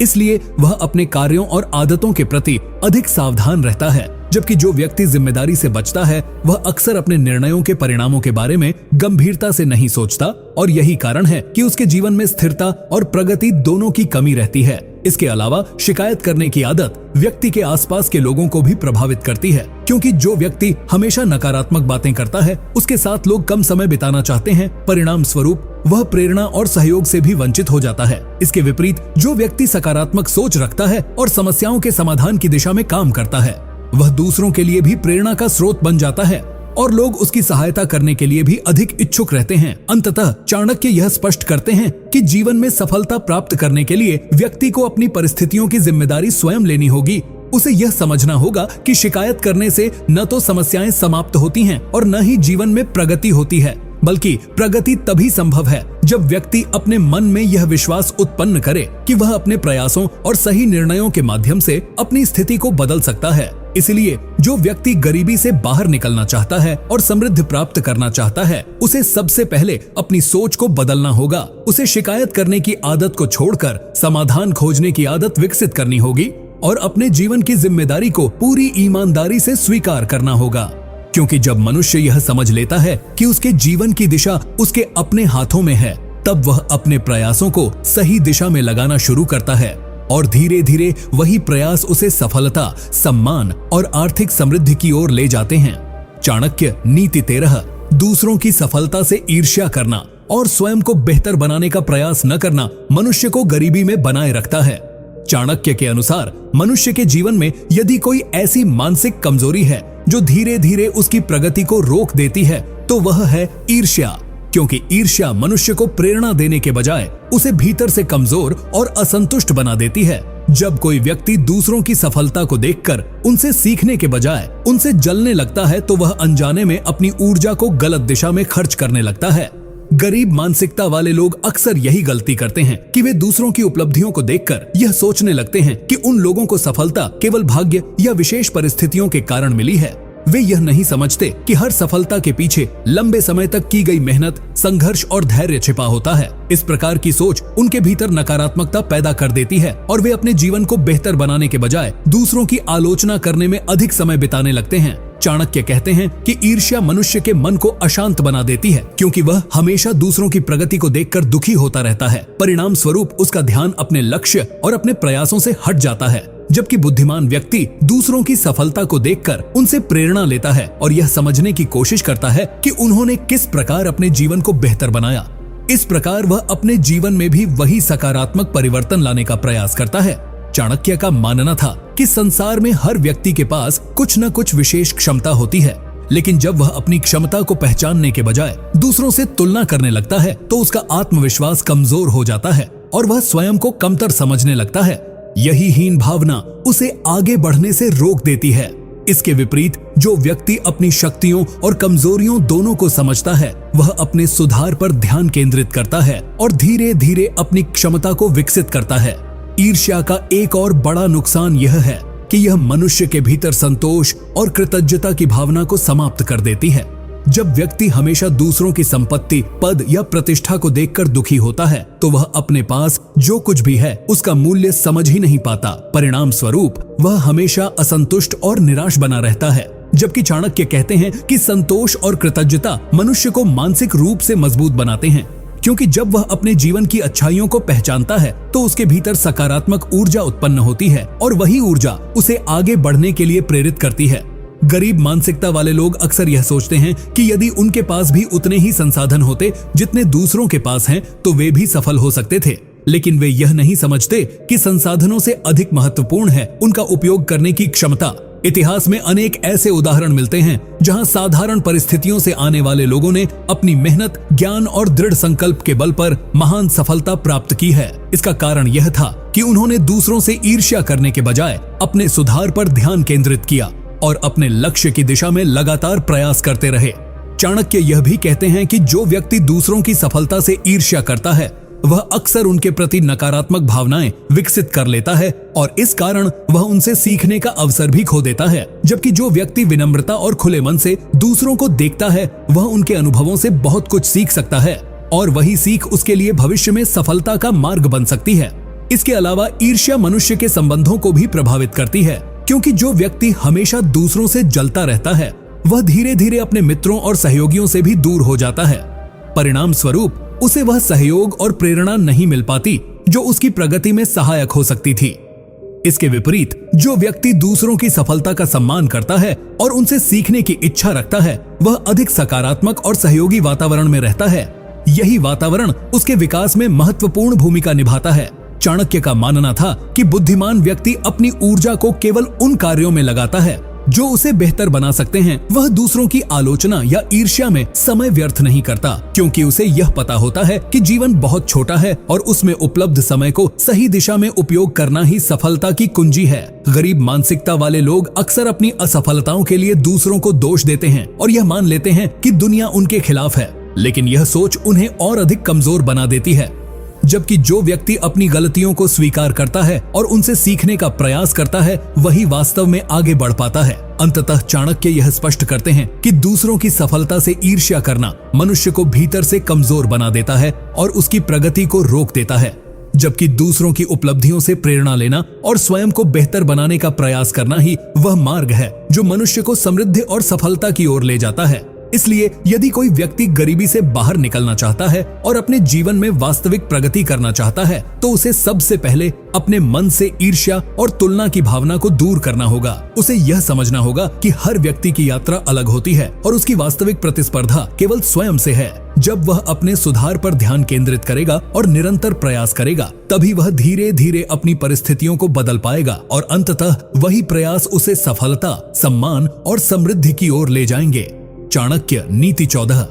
इसलिए वह अपने कार्यों और आदतों के प्रति अधिक सावधान रहता है, जबकि जो व्यक्ति जिम्मेदारी से बचता है वह अक्सर अपने निर्णयों के परिणामों के बारे में गंभीरता से नहीं सोचता, और यही कारण है कि उसके जीवन में स्थिरता और प्रगति दोनों की कमी रहती है। इसके अलावा शिकायत करने की आदत व्यक्ति के आसपास के लोगों को भी प्रभावित करती है, क्योंकि जो व्यक्ति हमेशा नकारात्मक बातें करता है उसके साथ लोग कम समय बिताना चाहते हैं। परिणाम स्वरूप वह प्रेरणा और सहयोग से भी वंचित हो जाता है। इसके विपरीत जो व्यक्ति सकारात्मक सोच रखता है और समस्याओं के समाधान की दिशा में काम करता है, वह दूसरों के लिए भी प्रेरणा का स्रोत बन जाता है और लोग उसकी सहायता करने के लिए भी अधिक इच्छुक रहते हैं। अंततः चाणक्य यह स्पष्ट करते हैं कि जीवन में सफलता प्राप्त करने के लिए व्यक्ति को अपनी परिस्थितियों की जिम्मेदारी स्वयं लेनी होगी। उसे यह समझना होगा कि शिकायत करने से न तो समस्याएं समाप्त होती हैं और न ही जीवन में प्रगति होती है, बल्कि प्रगति तभी संभव है जब व्यक्ति अपने मन में यह विश्वास उत्पन्न करे कि वह अपने प्रयासों और सही निर्णयों के माध्यम से अपनी स्थिति को बदल सकता है। इसलिए जो व्यक्ति गरीबी से बाहर निकलना चाहता है और समृद्धि प्राप्त करना चाहता है, उसे सबसे पहले अपनी सोच को बदलना होगा। उसे शिकायत करने की आदत को छोड़कर समाधान खोजने की आदत विकसित करनी होगी और अपने जीवन की जिम्मेदारी को पूरी ईमानदारी से स्वीकार करना होगा। क्योंकि जब मनुष्य यह समझ लेता है कि उसके जीवन की दिशा उसके अपने हाथों में है, तब वह अपने प्रयासों को सही दिशा में लगाना शुरू करता है और धीरे धीरे वही प्रयास उसे सफलता, सम्मान और आर्थिक समृद्धि की ओर ले जाते हैं। चाणक्य नीति 13 दूसरों की सफलता से ईर्ष्या करना और स्वयं को बेहतर बनाने का प्रयास न करना मनुष्य को गरीबी में बनाए रखता है। चाणक्य के अनुसार मनुष्य के जीवन में यदि कोई ऐसी मानसिक कमजोरी है जो धीरे धीरे उसकी प्रगति को रोक देती है, तो वह है ईर्ष्या। क्योंकि ईर्ष्या मनुष्य को प्रेरणा देने के बजाय उसे भीतर से कमजोर और असंतुष्ट बना देती है। जब कोई व्यक्ति दूसरों की सफलता को देखकर उनसे सीखने के बजाय उनसे जलने लगता है, तो वह अनजाने में अपनी ऊर्जा को गलत दिशा में खर्च करने लगता है। गरीब मानसिकता वाले लोग अक्सर यही गलती करते हैं कि वे दूसरों की उपलब्धियों को देखकर यह सोचने लगते हैं कि उन लोगों को सफलता केवल भाग्य या विशेष परिस्थितियों के कारण मिली है। वे यह नहीं समझते कि हर सफलता के पीछे लंबे समय तक की गई मेहनत, संघर्ष और धैर्य छिपा होता है। इस प्रकार की सोच उनके भीतर नकारात्मकता पैदा कर देती है और वे अपने जीवन को बेहतर बनाने के बजाय दूसरों की आलोचना करने में अधिक समय बिताने लगते हैं। चाणक्य कहते हैं कि ईर्ष्या मनुष्य के मन को अशांत बना देती है, क्योंकि वह हमेशा दूसरों की प्रगति को देखकर दुखी होता रहता है। परिणाम स्वरूप उसका ध्यान अपने लक्ष्य और अपने प्रयासों से हट जाता है। जबकि बुद्धिमान व्यक्ति दूसरों की सफलता को देखकर उनसे प्रेरणा लेता है और यह समझने की कोशिश करता है कि उन्होंने किस प्रकार अपने जीवन को बेहतर बनाया। इस प्रकार वह अपने जीवन में भी वही सकारात्मक परिवर्तन लाने का प्रयास करता है। चाणक्य का मानना था कि संसार में हर व्यक्ति के पास कुछ न कुछ विशेष क्षमता होती है, लेकिन जब वह अपनी क्षमता को पहचानने के बजाय दूसरों से तुलना करने लगता है, तो उसका आत्मविश्वास कमजोर हो जाता है और वह स्वयं को कमतर समझने लगता है। यही हीन भावना उसे आगे बढ़ने से रोक देती है। इसके विपरीत जो व्यक्ति अपनी शक्तियों और कमजोरियों दोनों को समझता है, वह अपने सुधार पर ध्यान केंद्रित करता है और धीरे धीरे अपनी क्षमता को विकसित करता है। ईर्ष्या का एक और बड़ा नुकसान यह है कि यह मनुष्य के भीतर संतोष और कृतज्ञता की भावना को समाप्त कर देती है। जब व्यक्ति हमेशा दूसरों की संपत्ति, पद या प्रतिष्ठा को देखकर दुखी होता है, तो वह अपने पास जो कुछ भी है उसका मूल्य समझ ही नहीं पाता। परिणाम स्वरूप वह हमेशा असंतुष्ट और निराश बना रहता है। जबकि चाणक्य कहते हैं कि संतोष और कृतज्ञता मनुष्य को मानसिक रूप से मजबूत बनाते हैं, क्योंकि जब वह अपने जीवन की अच्छाइयों को पहचानता है तो उसके भीतर सकारात्मक ऊर्जा उत्पन्न होती है और वही ऊर्जा उसे आगे बढ़ने के लिए प्रेरित करती है। गरीब मानसिकता वाले लोग अक्सर यह सोचते हैं कि यदि उनके पास भी उतने ही संसाधन होते जितने दूसरों के पास हैं, तो वे भी सफल हो सकते थे। लेकिन वे यह नहीं समझते कि संसाधनों से अधिक महत्वपूर्ण है उनका उपयोग करने की क्षमता। इतिहास में अनेक ऐसे उदाहरण मिलते हैं जहां साधारण परिस्थितियों से आने वाले लोगों ने अपनी मेहनत, ज्ञान और दृढ़ संकल्प के बल पर महान सफलता प्राप्त की है। इसका कारण यह था कि उन्होंने दूसरों से ईर्ष्या करने के बजाय अपने सुधार पर ध्यान केंद्रित किया और अपने लक्ष्य की दिशा में लगातार प्रयास करते रहे। चाणक्य यह भी कहते हैं कि जो व्यक्ति दूसरों की सफलता से ईर्ष्या करता है, वह अक्सर उनके प्रति नकारात्मक भावनाएं विकसित कर लेता है और इस कारण वह उनसे सीखने का अवसर भी खो देता है। जबकि जो व्यक्ति विनम्रता और खुले मन से दूसरों को देखता है, वह उनके अनुभवों से बहुत कुछ सीख सकता है और वही सीख उसके लिए भविष्य में सफलता का मार्ग बन सकती है। इसके अलावा ईर्ष्या मनुष्य के संबंधों को भी प्रभावित करती है। क्योंकि जो व्यक्ति हमेशा दूसरों से जलता रहता है वह धीरे धीरे अपने मित्रों और सहयोगियों से भी दूर हो जाता है। परिणाम स्वरूप उसे वह सहयोग और प्रेरणा नहीं मिल पाती जो उसकी प्रगति में सहायक हो सकती थी। इसके विपरीत जो व्यक्ति दूसरों की सफलता का सम्मान करता है और उनसे सीखने की इच्छा रखता है वह अधिक सकारात्मक और सहयोगी वातावरण में रहता है। यही वातावरण उसके विकास में महत्वपूर्ण भूमिका निभाता है। चाणक्य का मानना था कि बुद्धिमान व्यक्ति अपनी ऊर्जा को केवल उन कार्यों में लगाता है जो उसे बेहतर बना सकते हैं। वह दूसरों की आलोचना या ईर्ष्या में समय व्यर्थ नहीं करता, क्योंकि उसे यह पता होता है कि जीवन बहुत छोटा है और उसमें उपलब्ध समय को सही दिशा में उपयोग करना ही सफलता की कुंजी है। गरीब मानसिकता वाले लोग अक्सर अपनी असफलताओं के लिए दूसरों को दोष देते हैं और यह मान लेते हैं कि दुनिया उनके खिलाफ है, लेकिन यह सोच उन्हें और अधिक कमजोर बना देती है। जबकि जो व्यक्ति अपनी गलतियों को स्वीकार करता है और उनसे सीखने का प्रयास करता है वही वास्तव में आगे बढ़ पाता है। अंततः चाणक्य यह स्पष्ट करते हैं कि दूसरों की सफलता से ईर्ष्या करना मनुष्य को भीतर से कमजोर बना देता है और उसकी प्रगति को रोक देता है, जबकि दूसरों की उपलब्धियों से प्रेरणा लेना और स्वयं को बेहतर बनाने का प्रयास करना ही वह मार्ग है जो मनुष्य को समृद्धि और सफलता की ओर ले जाता है। इसलिए यदि कोई व्यक्ति गरीबी से बाहर निकलना चाहता है और अपने जीवन में वास्तविक प्रगति करना चाहता है तो उसे सबसे पहले अपने मन से ईर्ष्या और तुलना की भावना को दूर करना होगा। उसे यह समझना होगा कि हर व्यक्ति की यात्रा अलग होती है और उसकी वास्तविक प्रतिस्पर्धा केवल स्वयं से है। जब वह अपने सुधार पर ध्यान केंद्रित करेगा और निरंतर प्रयास करेगा तभी वह धीरे धीरे अपनी परिस्थितियों को बदल पाएगा और अंततः वही प्रयास उसे सफलता, सम्मान और समृद्धि की ओर ले जाएंगे। चाणक्य नीति 14।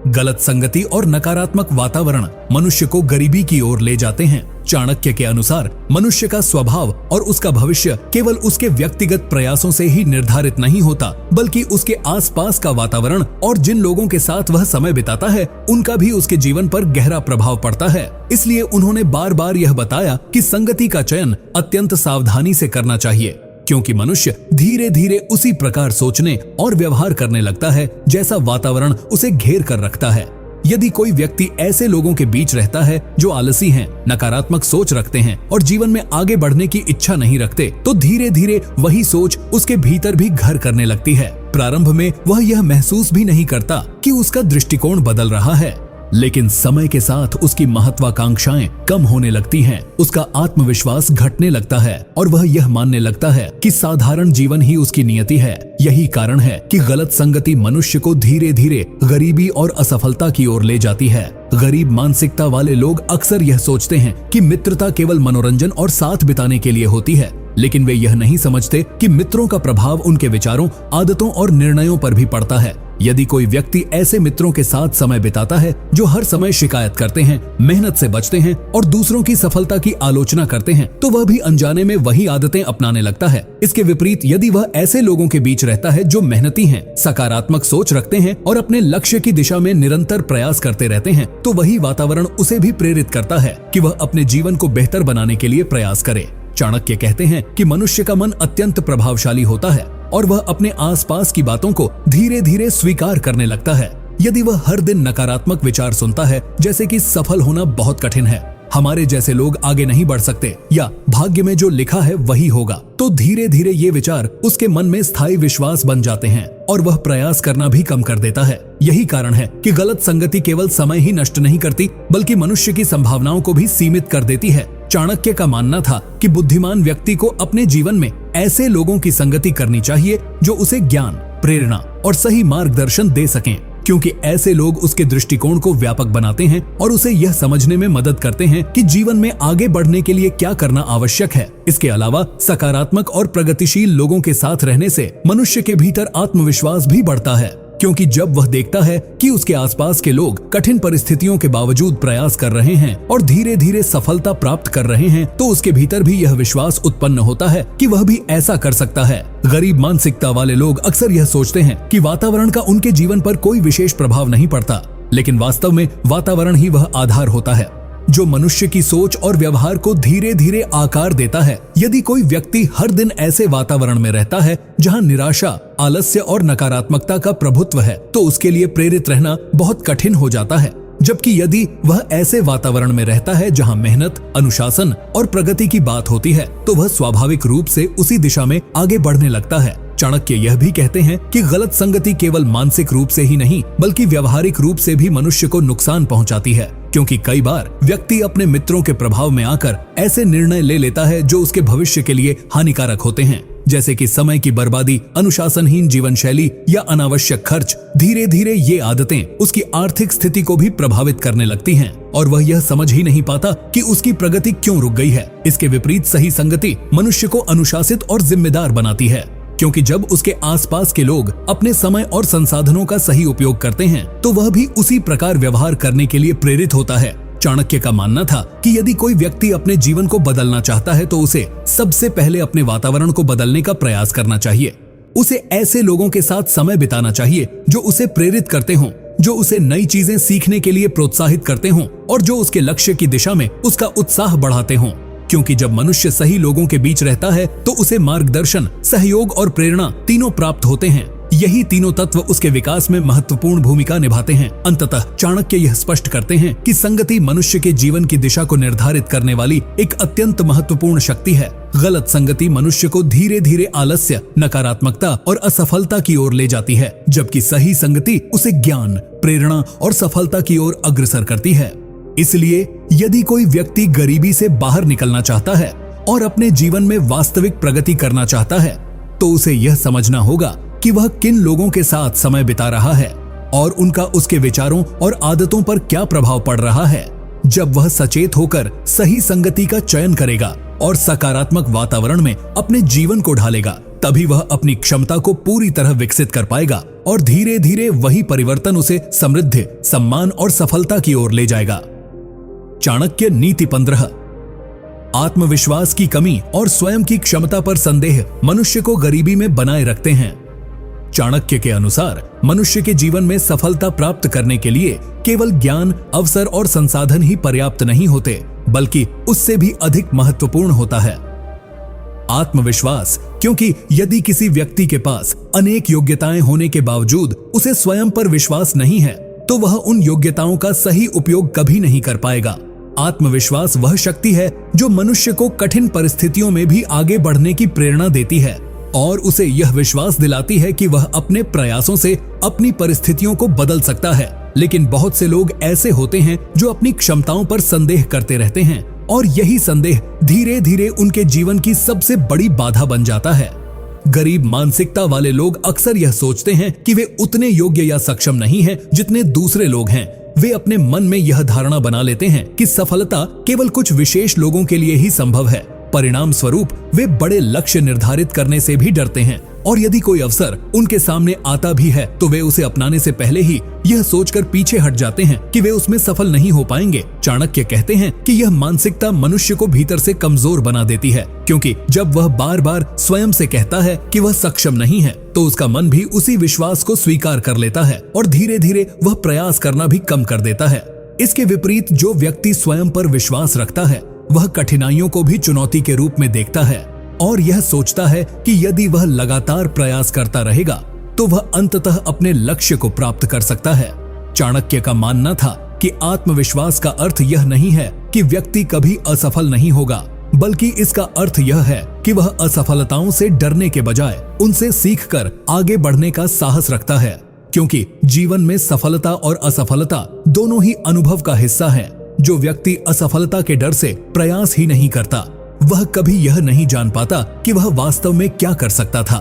गलत संगति और नकारात्मक वातावरण मनुष्य को गरीबी की ओर ले जाते हैं। चाणक्य के अनुसार मनुष्य का स्वभाव और उसका भविष्य केवल उसके व्यक्तिगत प्रयासों से ही निर्धारित नहीं होता, बल्कि उसके आसपास का वातावरण और जिन लोगों के साथ वह समय बिताता है उनका भी उसके जीवन पर गहरा प्रभाव पड़ता है। इसलिए उन्होंने बार बार यह बताया कि संगति का चयन अत्यंत सावधानी से करना चाहिए, क्योंकि मनुष्य धीरे धीरे उसी प्रकार सोचने और व्यवहार करने लगता है जैसा वातावरण उसे घेर कर रखता है। यदि कोई व्यक्ति ऐसे लोगों के बीच रहता है जो आलसी हैं, नकारात्मक सोच रखते हैं और जीवन में आगे बढ़ने की इच्छा नहीं रखते, तो धीरे धीरे वही सोच उसके भीतर भी घर करने लगती है। प्रारंभ में वह यह महसूस भी नहीं करता कि उसका दृष्टिकोण बदल रहा है, लेकिन समय के साथ उसकी महत्वाकांक्षाएं कम होने लगती हैं, उसका आत्मविश्वास घटने लगता है और वह यह मानने लगता है कि साधारण जीवन ही उसकी नियति है। यही कारण है कि गलत संगति मनुष्य को धीरे धीरे गरीबी और असफलता की ओर ले जाती है। गरीब मानसिकता वाले लोग अक्सर यह सोचते हैं कि मित्रता केवल मनोरंजन और साथ बिताने के लिए होती है, लेकिन वे यह नहीं समझते कि मित्रों का प्रभाव उनके विचारों, आदतों और निर्णयों पर भी पड़ता है। यदि कोई व्यक्ति ऐसे मित्रों के साथ समय बिताता है जो हर समय शिकायत करते हैं, मेहनत से बचते हैं और दूसरों की सफलता की आलोचना करते हैं, तो वह भी अनजाने में वही आदतें अपनाने लगता है। इसके विपरीत यदि वह ऐसे लोगों के बीच रहता है जो मेहनती हैं, सकारात्मक सोच रखते हैं और अपने लक्ष्य की दिशा में निरंतर प्रयास करते रहते हैं, तो वही वातावरण उसे भी प्रेरित करता है कि वह अपने जीवन को बेहतर बनाने के लिए प्रयास करे। चाणक्य कहते हैं कि मनुष्य का मन अत्यंत प्रभावशाली होता है और वह अपने आसपास की बातों को धीरे धीरे स्वीकार करने लगता है। यदि वह हर दिन नकारात्मक विचार सुनता है, जैसे कि सफल होना बहुत कठिन है, हमारे जैसे लोग आगे नहीं बढ़ सकते या भाग्य में जो लिखा है वही होगा, तो धीरे धीरे ये विचार उसके मन में स्थायी विश्वास बन जाते हैं और वह प्रयास करना भी कम कर देता है। यही कारण है कि गलत संगति केवल समय ही नष्ट नहीं करती, बल्कि मनुष्य की संभावनाओं को भी सीमित कर देती है। चाणक्य का मानना था कि बुद्धिमान व्यक्ति को अपने जीवन में ऐसे लोगों की संगति करनी चाहिए जो उसे ज्ञान, प्रेरणा और सही मार्गदर्शन दे सकें, क्योंकि ऐसे लोग उसके दृष्टिकोण को व्यापक बनाते हैं और उसे यह समझने में मदद करते हैं कि जीवन में आगे बढ़ने के लिए क्या करना आवश्यक है। इसके अलावा सकारात्मक और प्रगतिशील लोगों के साथ रहने से मनुष्य के भीतर आत्मविश्वास भी बढ़ता है, क्योंकि जब वह देखता है कि उसके आसपास के लोग कठिन परिस्थितियों के बावजूद प्रयास कर रहे हैं और धीरे धीरे सफलता प्राप्त कर रहे हैं, तो उसके भीतर भी यह विश्वास उत्पन्न होता है कि वह भी ऐसा कर सकता है। गरीब मानसिकता वाले लोग अक्सर यह सोचते हैं कि वातावरण का उनके जीवन पर कोई विशेष प्रभाव नहीं पड़ता, लेकिन वास्तव में वातावरण ही वह आधार होता है जो मनुष्य की सोच और व्यवहार को धीरे धीरे आकार देता है। यदि कोई व्यक्ति हर दिन ऐसे वातावरण में रहता है जहां निराशा, आलस्य और नकारात्मकता का प्रभुत्व है, तो उसके लिए प्रेरित रहना बहुत कठिन हो जाता है। जबकि यदि वह ऐसे वातावरण में रहता है जहां मेहनत, अनुशासन और प्रगति की बात होती है तो वह स्वाभाविक रूप से उसी दिशा में आगे बढ़ने लगता है। चाणक्य यह भी कहते हैं कि गलत संगति केवल मानसिक रूप से ही नहीं बल्कि व्यवहारिक रूप से भी मनुष्य को नुकसान पहुंचाती है, क्योंकि कई बार व्यक्ति अपने मित्रों के प्रभाव में आकर ऐसे निर्णय ले लेता है जो उसके भविष्य के लिए हानिकारक होते हैं, जैसे कि समय की बर्बादी, अनुशासनहीन जीवन शैली या अनावश्यक खर्च। धीरे धीरे ये आदतें उसकी आर्थिक स्थिति को भी प्रभावित करने लगती हैं और वह यह समझ ही नहीं पाता कि उसकी प्रगति क्यों रुक गई है। इसके विपरीत सही संगति मनुष्य को अनुशासित और जिम्मेदार बनाती है, क्योंकि जब उसके आसपास के लोग अपने समय और संसाधनों का सही उपयोग करते हैं तो वह भी उसी प्रकार व्यवहार करने के लिए प्रेरित होता है। चाणक्य का मानना था कि यदि कोई व्यक्ति अपने जीवन को बदलना चाहता है तो उसे सबसे पहले अपने वातावरण को बदलने का प्रयास करना चाहिए। उसे ऐसे लोगों के साथ समय बिताना चाहिए जो उसे प्रेरित करते हों, जो उसे नई चीजें सीखने के लिए प्रोत्साहित करते हों और जो उसके लक्ष्य की दिशा में उसका उत्साह बढ़ाते हों, क्योंकि जब मनुष्य सही लोगों के बीच रहता है तो उसे मार्गदर्शन, सहयोग और प्रेरणा तीनों प्राप्त होते हैं। यही तीनों तत्व उसके विकास में महत्वपूर्ण भूमिका निभाते हैं। अंततः चाणक्य यह स्पष्ट करते हैं कि संगति मनुष्य के जीवन की दिशा को निर्धारित करने वाली एक अत्यंत महत्वपूर्ण शक्ति है। गलत संगति मनुष्य को धीरे धीरे आलस्य, नकारात्मकता और असफलता की ओर ले जाती है, जबकि सही संगति उसे ज्ञान, प्रेरणा और सफलता की ओर अग्रसर करती है। इसलिए यदि कोई व्यक्ति गरीबी से बाहर निकलना चाहता है और अपने जीवन में वास्तविक प्रगति करना चाहता है तो उसे यह समझना होगा कि वह किन लोगों के साथ समय बिता रहा है और उनका उसके विचारों और आदतों पर क्या प्रभाव पड़ रहा है। जब वह सचेत होकर सही संगति का चयन करेगा और सकारात्मक वातावरण में अपने जीवन को ढालेगा, तभी वह अपनी क्षमता को पूरी तरह विकसित कर पाएगा और धीरे धीरे वही परिवर्तन उसे समृद्धि, सम्मान और सफलता की ओर ले जाएगा। चाणक्य नीति 15। आत्मविश्वास की कमी और स्वयं की क्षमता पर संदेह मनुष्य को गरीबी में बनाए रखते हैं। चाणक्य के अनुसार मनुष्य के जीवन में सफलता प्राप्त करने के लिए केवल ज्ञान, अवसर और संसाधन ही पर्याप्त नहीं होते, बल्कि उससे भी अधिक महत्वपूर्ण होता है आत्मविश्वास। क्योंकि यदि किसी व्यक्ति के पास अनेक योग्यताएं होने के बावजूद उसे स्वयं पर विश्वास नहीं है तो वह उन योग्यताओं का सही उपयोग कभी नहीं कर पाएगा। आत्मविश्वास वह शक्ति है जो मनुष्य को कठिन परिस्थितियों में भी आगे बढ़ने की प्रेरणा देती है और उसे यह विश्वास दिलाती है कि वह अपने प्रयासों से अपनी परिस्थितियों को बदल सकता है। लेकिन बहुत से लोग ऐसे होते हैं जो अपनी क्षमताओं पर संदेह करते रहते हैं और यही संदेह धीरे धीरे उनके जीवन की सबसे बड़ी बाधा बन जाता है। गरीब मानसिकता वाले लोग अक्सर यह सोचते हैं कि वे उतने योग्य या सक्षम नहीं हैं जितने दूसरे लोग हैं। वे अपने मन में यह धारणा बना लेते हैं कि सफलता केवल कुछ विशेष लोगों के लिए ही संभव है। परिणाम स्वरूप वे बड़े लक्ष्य निर्धारित करने से भी डरते हैं और यदि कोई अवसर उनके सामने आता भी है तो वे उसे अपनाने से पहले ही यह सोचकर पीछे हट जाते हैं कि वे उसमें सफल नहीं हो पाएंगे। चाणक्य कहते हैं कि यह मानसिकता मनुष्य को भीतर से कमजोर बना देती है, क्योंकि जब वह बार बार स्वयं से कहता है कि वह सक्षम नहीं है तो उसका मन भी उसी विश्वास को स्वीकार कर लेता है और धीरे धीरे वह प्रयास करना भी कम कर देता है। इसके विपरीत जो व्यक्ति स्वयं पर विश्वास रखता है वह कठिनाइयों को भी चुनौती के रूप में देखता है और यह सोचता है कि यदि वह लगातार प्रयास करता रहेगा तो वह अंततः अपने लक्ष्य को प्राप्त कर सकता है। चाणक्य का मानना था कि आत्मविश्वास का अर्थ यह नहीं है कि व्यक्ति कभी असफल नहीं होगा, बल्कि इसका अर्थ यह है कि वह असफलताओं से डरने के बजाय उनसे सीखकर आगे बढ़ने का साहस रखता है, क्योंकि जीवन में सफलता और असफलता दोनों ही अनुभव का हिस्सा है। जो व्यक्ति असफलता के डर से प्रयास ही नहीं करता वह कभी यह नहीं जान पाता कि वह वास्तव में क्या कर सकता था।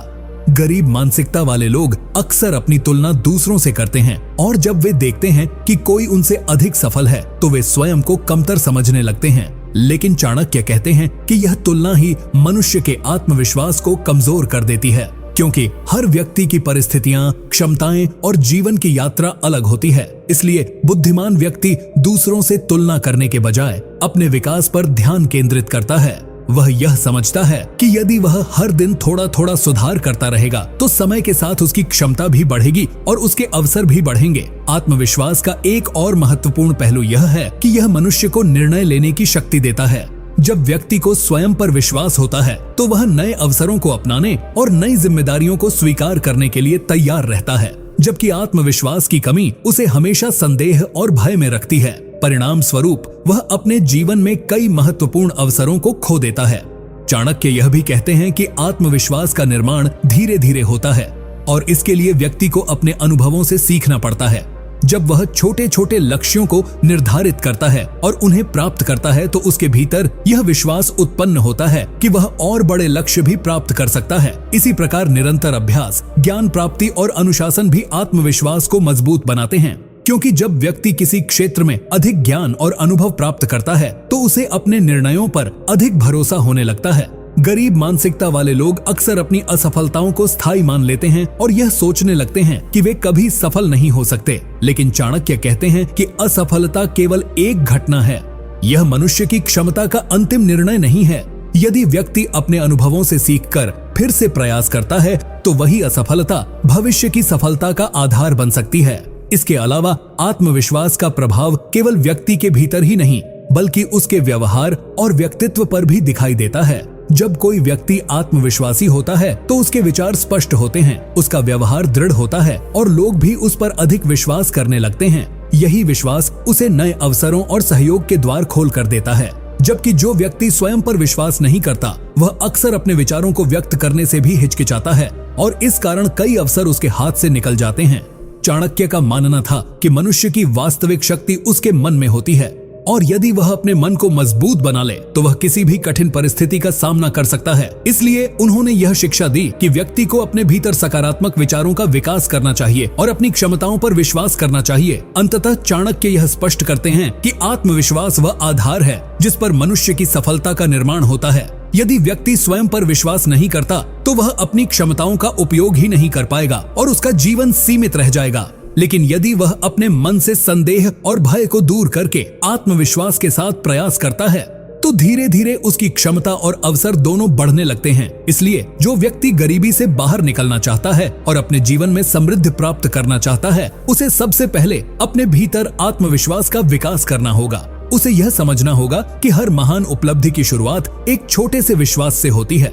गरीब मानसिकता वाले लोग अक्सर अपनी तुलना दूसरों से करते हैं और जब वे देखते हैं कि कोई उनसे अधिक सफल है तो वे स्वयं को कमतर समझने लगते हैं। लेकिन चाणक्य कहते हैं कि यह तुलना ही मनुष्य के आत्मविश्वास को कमजोर कर देती है, क्योंकि हर व्यक्ति की परिस्थितियां, क्षमताएं और जीवन की यात्रा अलग होती है। इसलिए बुद्धिमान व्यक्ति दूसरों से तुलना करने के बजाय अपने विकास पर ध्यान केंद्रित करता है। वह यह समझता है कि यदि वह हर दिन थोड़ा थोड़ा सुधार करता रहेगा तो समय के साथ उसकी क्षमता भी बढ़ेगी और उसके अवसर भी बढ़ेंगे। आत्मविश्वास का एक और महत्वपूर्ण पहलू यह है कि यह मनुष्य को निर्णय लेने की शक्ति देता है। जब व्यक्ति को स्वयं पर विश्वास होता है तो वह नए अवसरों को अपनाने और नई जिम्मेदारियों को स्वीकार करने के लिए तैयार रहता है। जबकि आत्मविश्वास की कमी उसे हमेशा संदेह और भय में रखती है। परिणाम स्वरूप वह अपने जीवन में कई महत्वपूर्ण अवसरों को खो देता है। चाणक्य यह भी कहते हैं कि आत्मविश्वास का निर्माण धीरे धीरे होता है और इसके लिए व्यक्ति को अपने अनुभवों से सीखना पड़ता है। जब वह छोटे छोटे लक्ष्यों को निर्धारित करता है और उन्हें प्राप्त करता है तो उसके भीतर यह विश्वास उत्पन्न होता है कि वह और बड़े लक्ष्य भी प्राप्त कर सकता है। इसी प्रकार निरंतर अभ्यास, ज्ञान प्राप्ति और अनुशासन भी आत्मविश्वास को मजबूत बनाते हैं, क्योंकि जब व्यक्ति किसी क्षेत्र में अधिक ज्ञान और अनुभव प्राप्त करता है तो उसे अपने निर्णयों पर अधिक भरोसा होने लगता है। गरीब मानसिकता वाले लोग अक्सर अपनी असफलताओं को स्थायी मान लेते हैं और यह सोचने लगते हैं कि वे कभी सफल नहीं हो सकते। लेकिन चाणक्य कहते हैं कि असफलता केवल एक घटना है, यह मनुष्य की क्षमता का अंतिम निर्णय नहीं है। यदि व्यक्ति अपने अनुभवों से सीखकर फिर से प्रयास करता है तो वही असफलता भविष्य की सफलता का आधार बन सकती है। इसके अलावा आत्मविश्वास का प्रभाव केवल व्यक्ति के भीतर ही नहीं बल्कि उसके व्यवहार और व्यक्तित्व पर भी दिखाई देता है। जब कोई व्यक्ति आत्मविश्वासी होता है तो उसके विचार स्पष्ट होते हैं, उसका व्यवहार दृढ़ होता है और लोग भी उस पर अधिक विश्वास करने लगते हैं। यही विश्वास उसे नए अवसरों और सहयोग के द्वार खोल कर देता है। जबकि जो व्यक्ति स्वयं पर विश्वास नहीं करता वह अक्सर अपने विचारों को व्यक्त करने से भी हिचकिचाता है और इस कारण कई अवसर उसके हाथ से निकल जाते हैं। चाणक्य का मानना था कि मनुष्य की वास्तविक शक्ति उसके मन में होती है और यदि वह अपने मन को मजबूत बना ले तो वह किसी भी कठिन परिस्थिति का सामना कर सकता है। इसलिए उन्होंने यह शिक्षा दी कि व्यक्ति को अपने भीतर सकारात्मक विचारों का विकास करना चाहिए और अपनी क्षमताओं पर विश्वास करना चाहिए। अंततः चाणक्य यह स्पष्ट करते हैं कि आत्मविश्वास वह आधार है जिस पर मनुष्य की सफलता का निर्माण होता है। यदि व्यक्ति स्वयं पर विश्वास नहीं करता तो वह अपनी क्षमताओं का उपयोग ही नहीं कर पाएगा और उसका जीवन सीमित रह जाएगा। लेकिन यदि वह अपने मन से संदेह और भय को दूर करके आत्मविश्वास के साथ प्रयास करता है तो धीरे धीरे उसकी क्षमता और अवसर दोनों बढ़ने लगते हैं। इसलिए जो व्यक्ति गरीबी से बाहर निकलना चाहता है और अपने जीवन में समृद्धि प्राप्त करना चाहता है उसे सबसे पहले अपने भीतर आत्मविश्वास का विकास करना होगा। उसे यह समझना होगा कि हर महान उपलब्धि की शुरुआत एक छोटे से विश्वास से होती है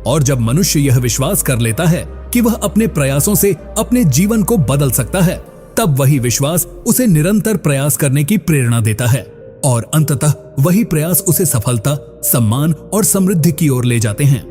और जब मनुष्य यह विश्वास कर लेता है कि वह अपने प्रयासों से अपने जीवन को बदल सकता है तब वही विश्वास उसे निरंतर प्रयास करने की प्रेरणा देता है और अंततः वही प्रयास उसे सफलता, सम्मान और समृद्धि की ओर ले जाते हैं।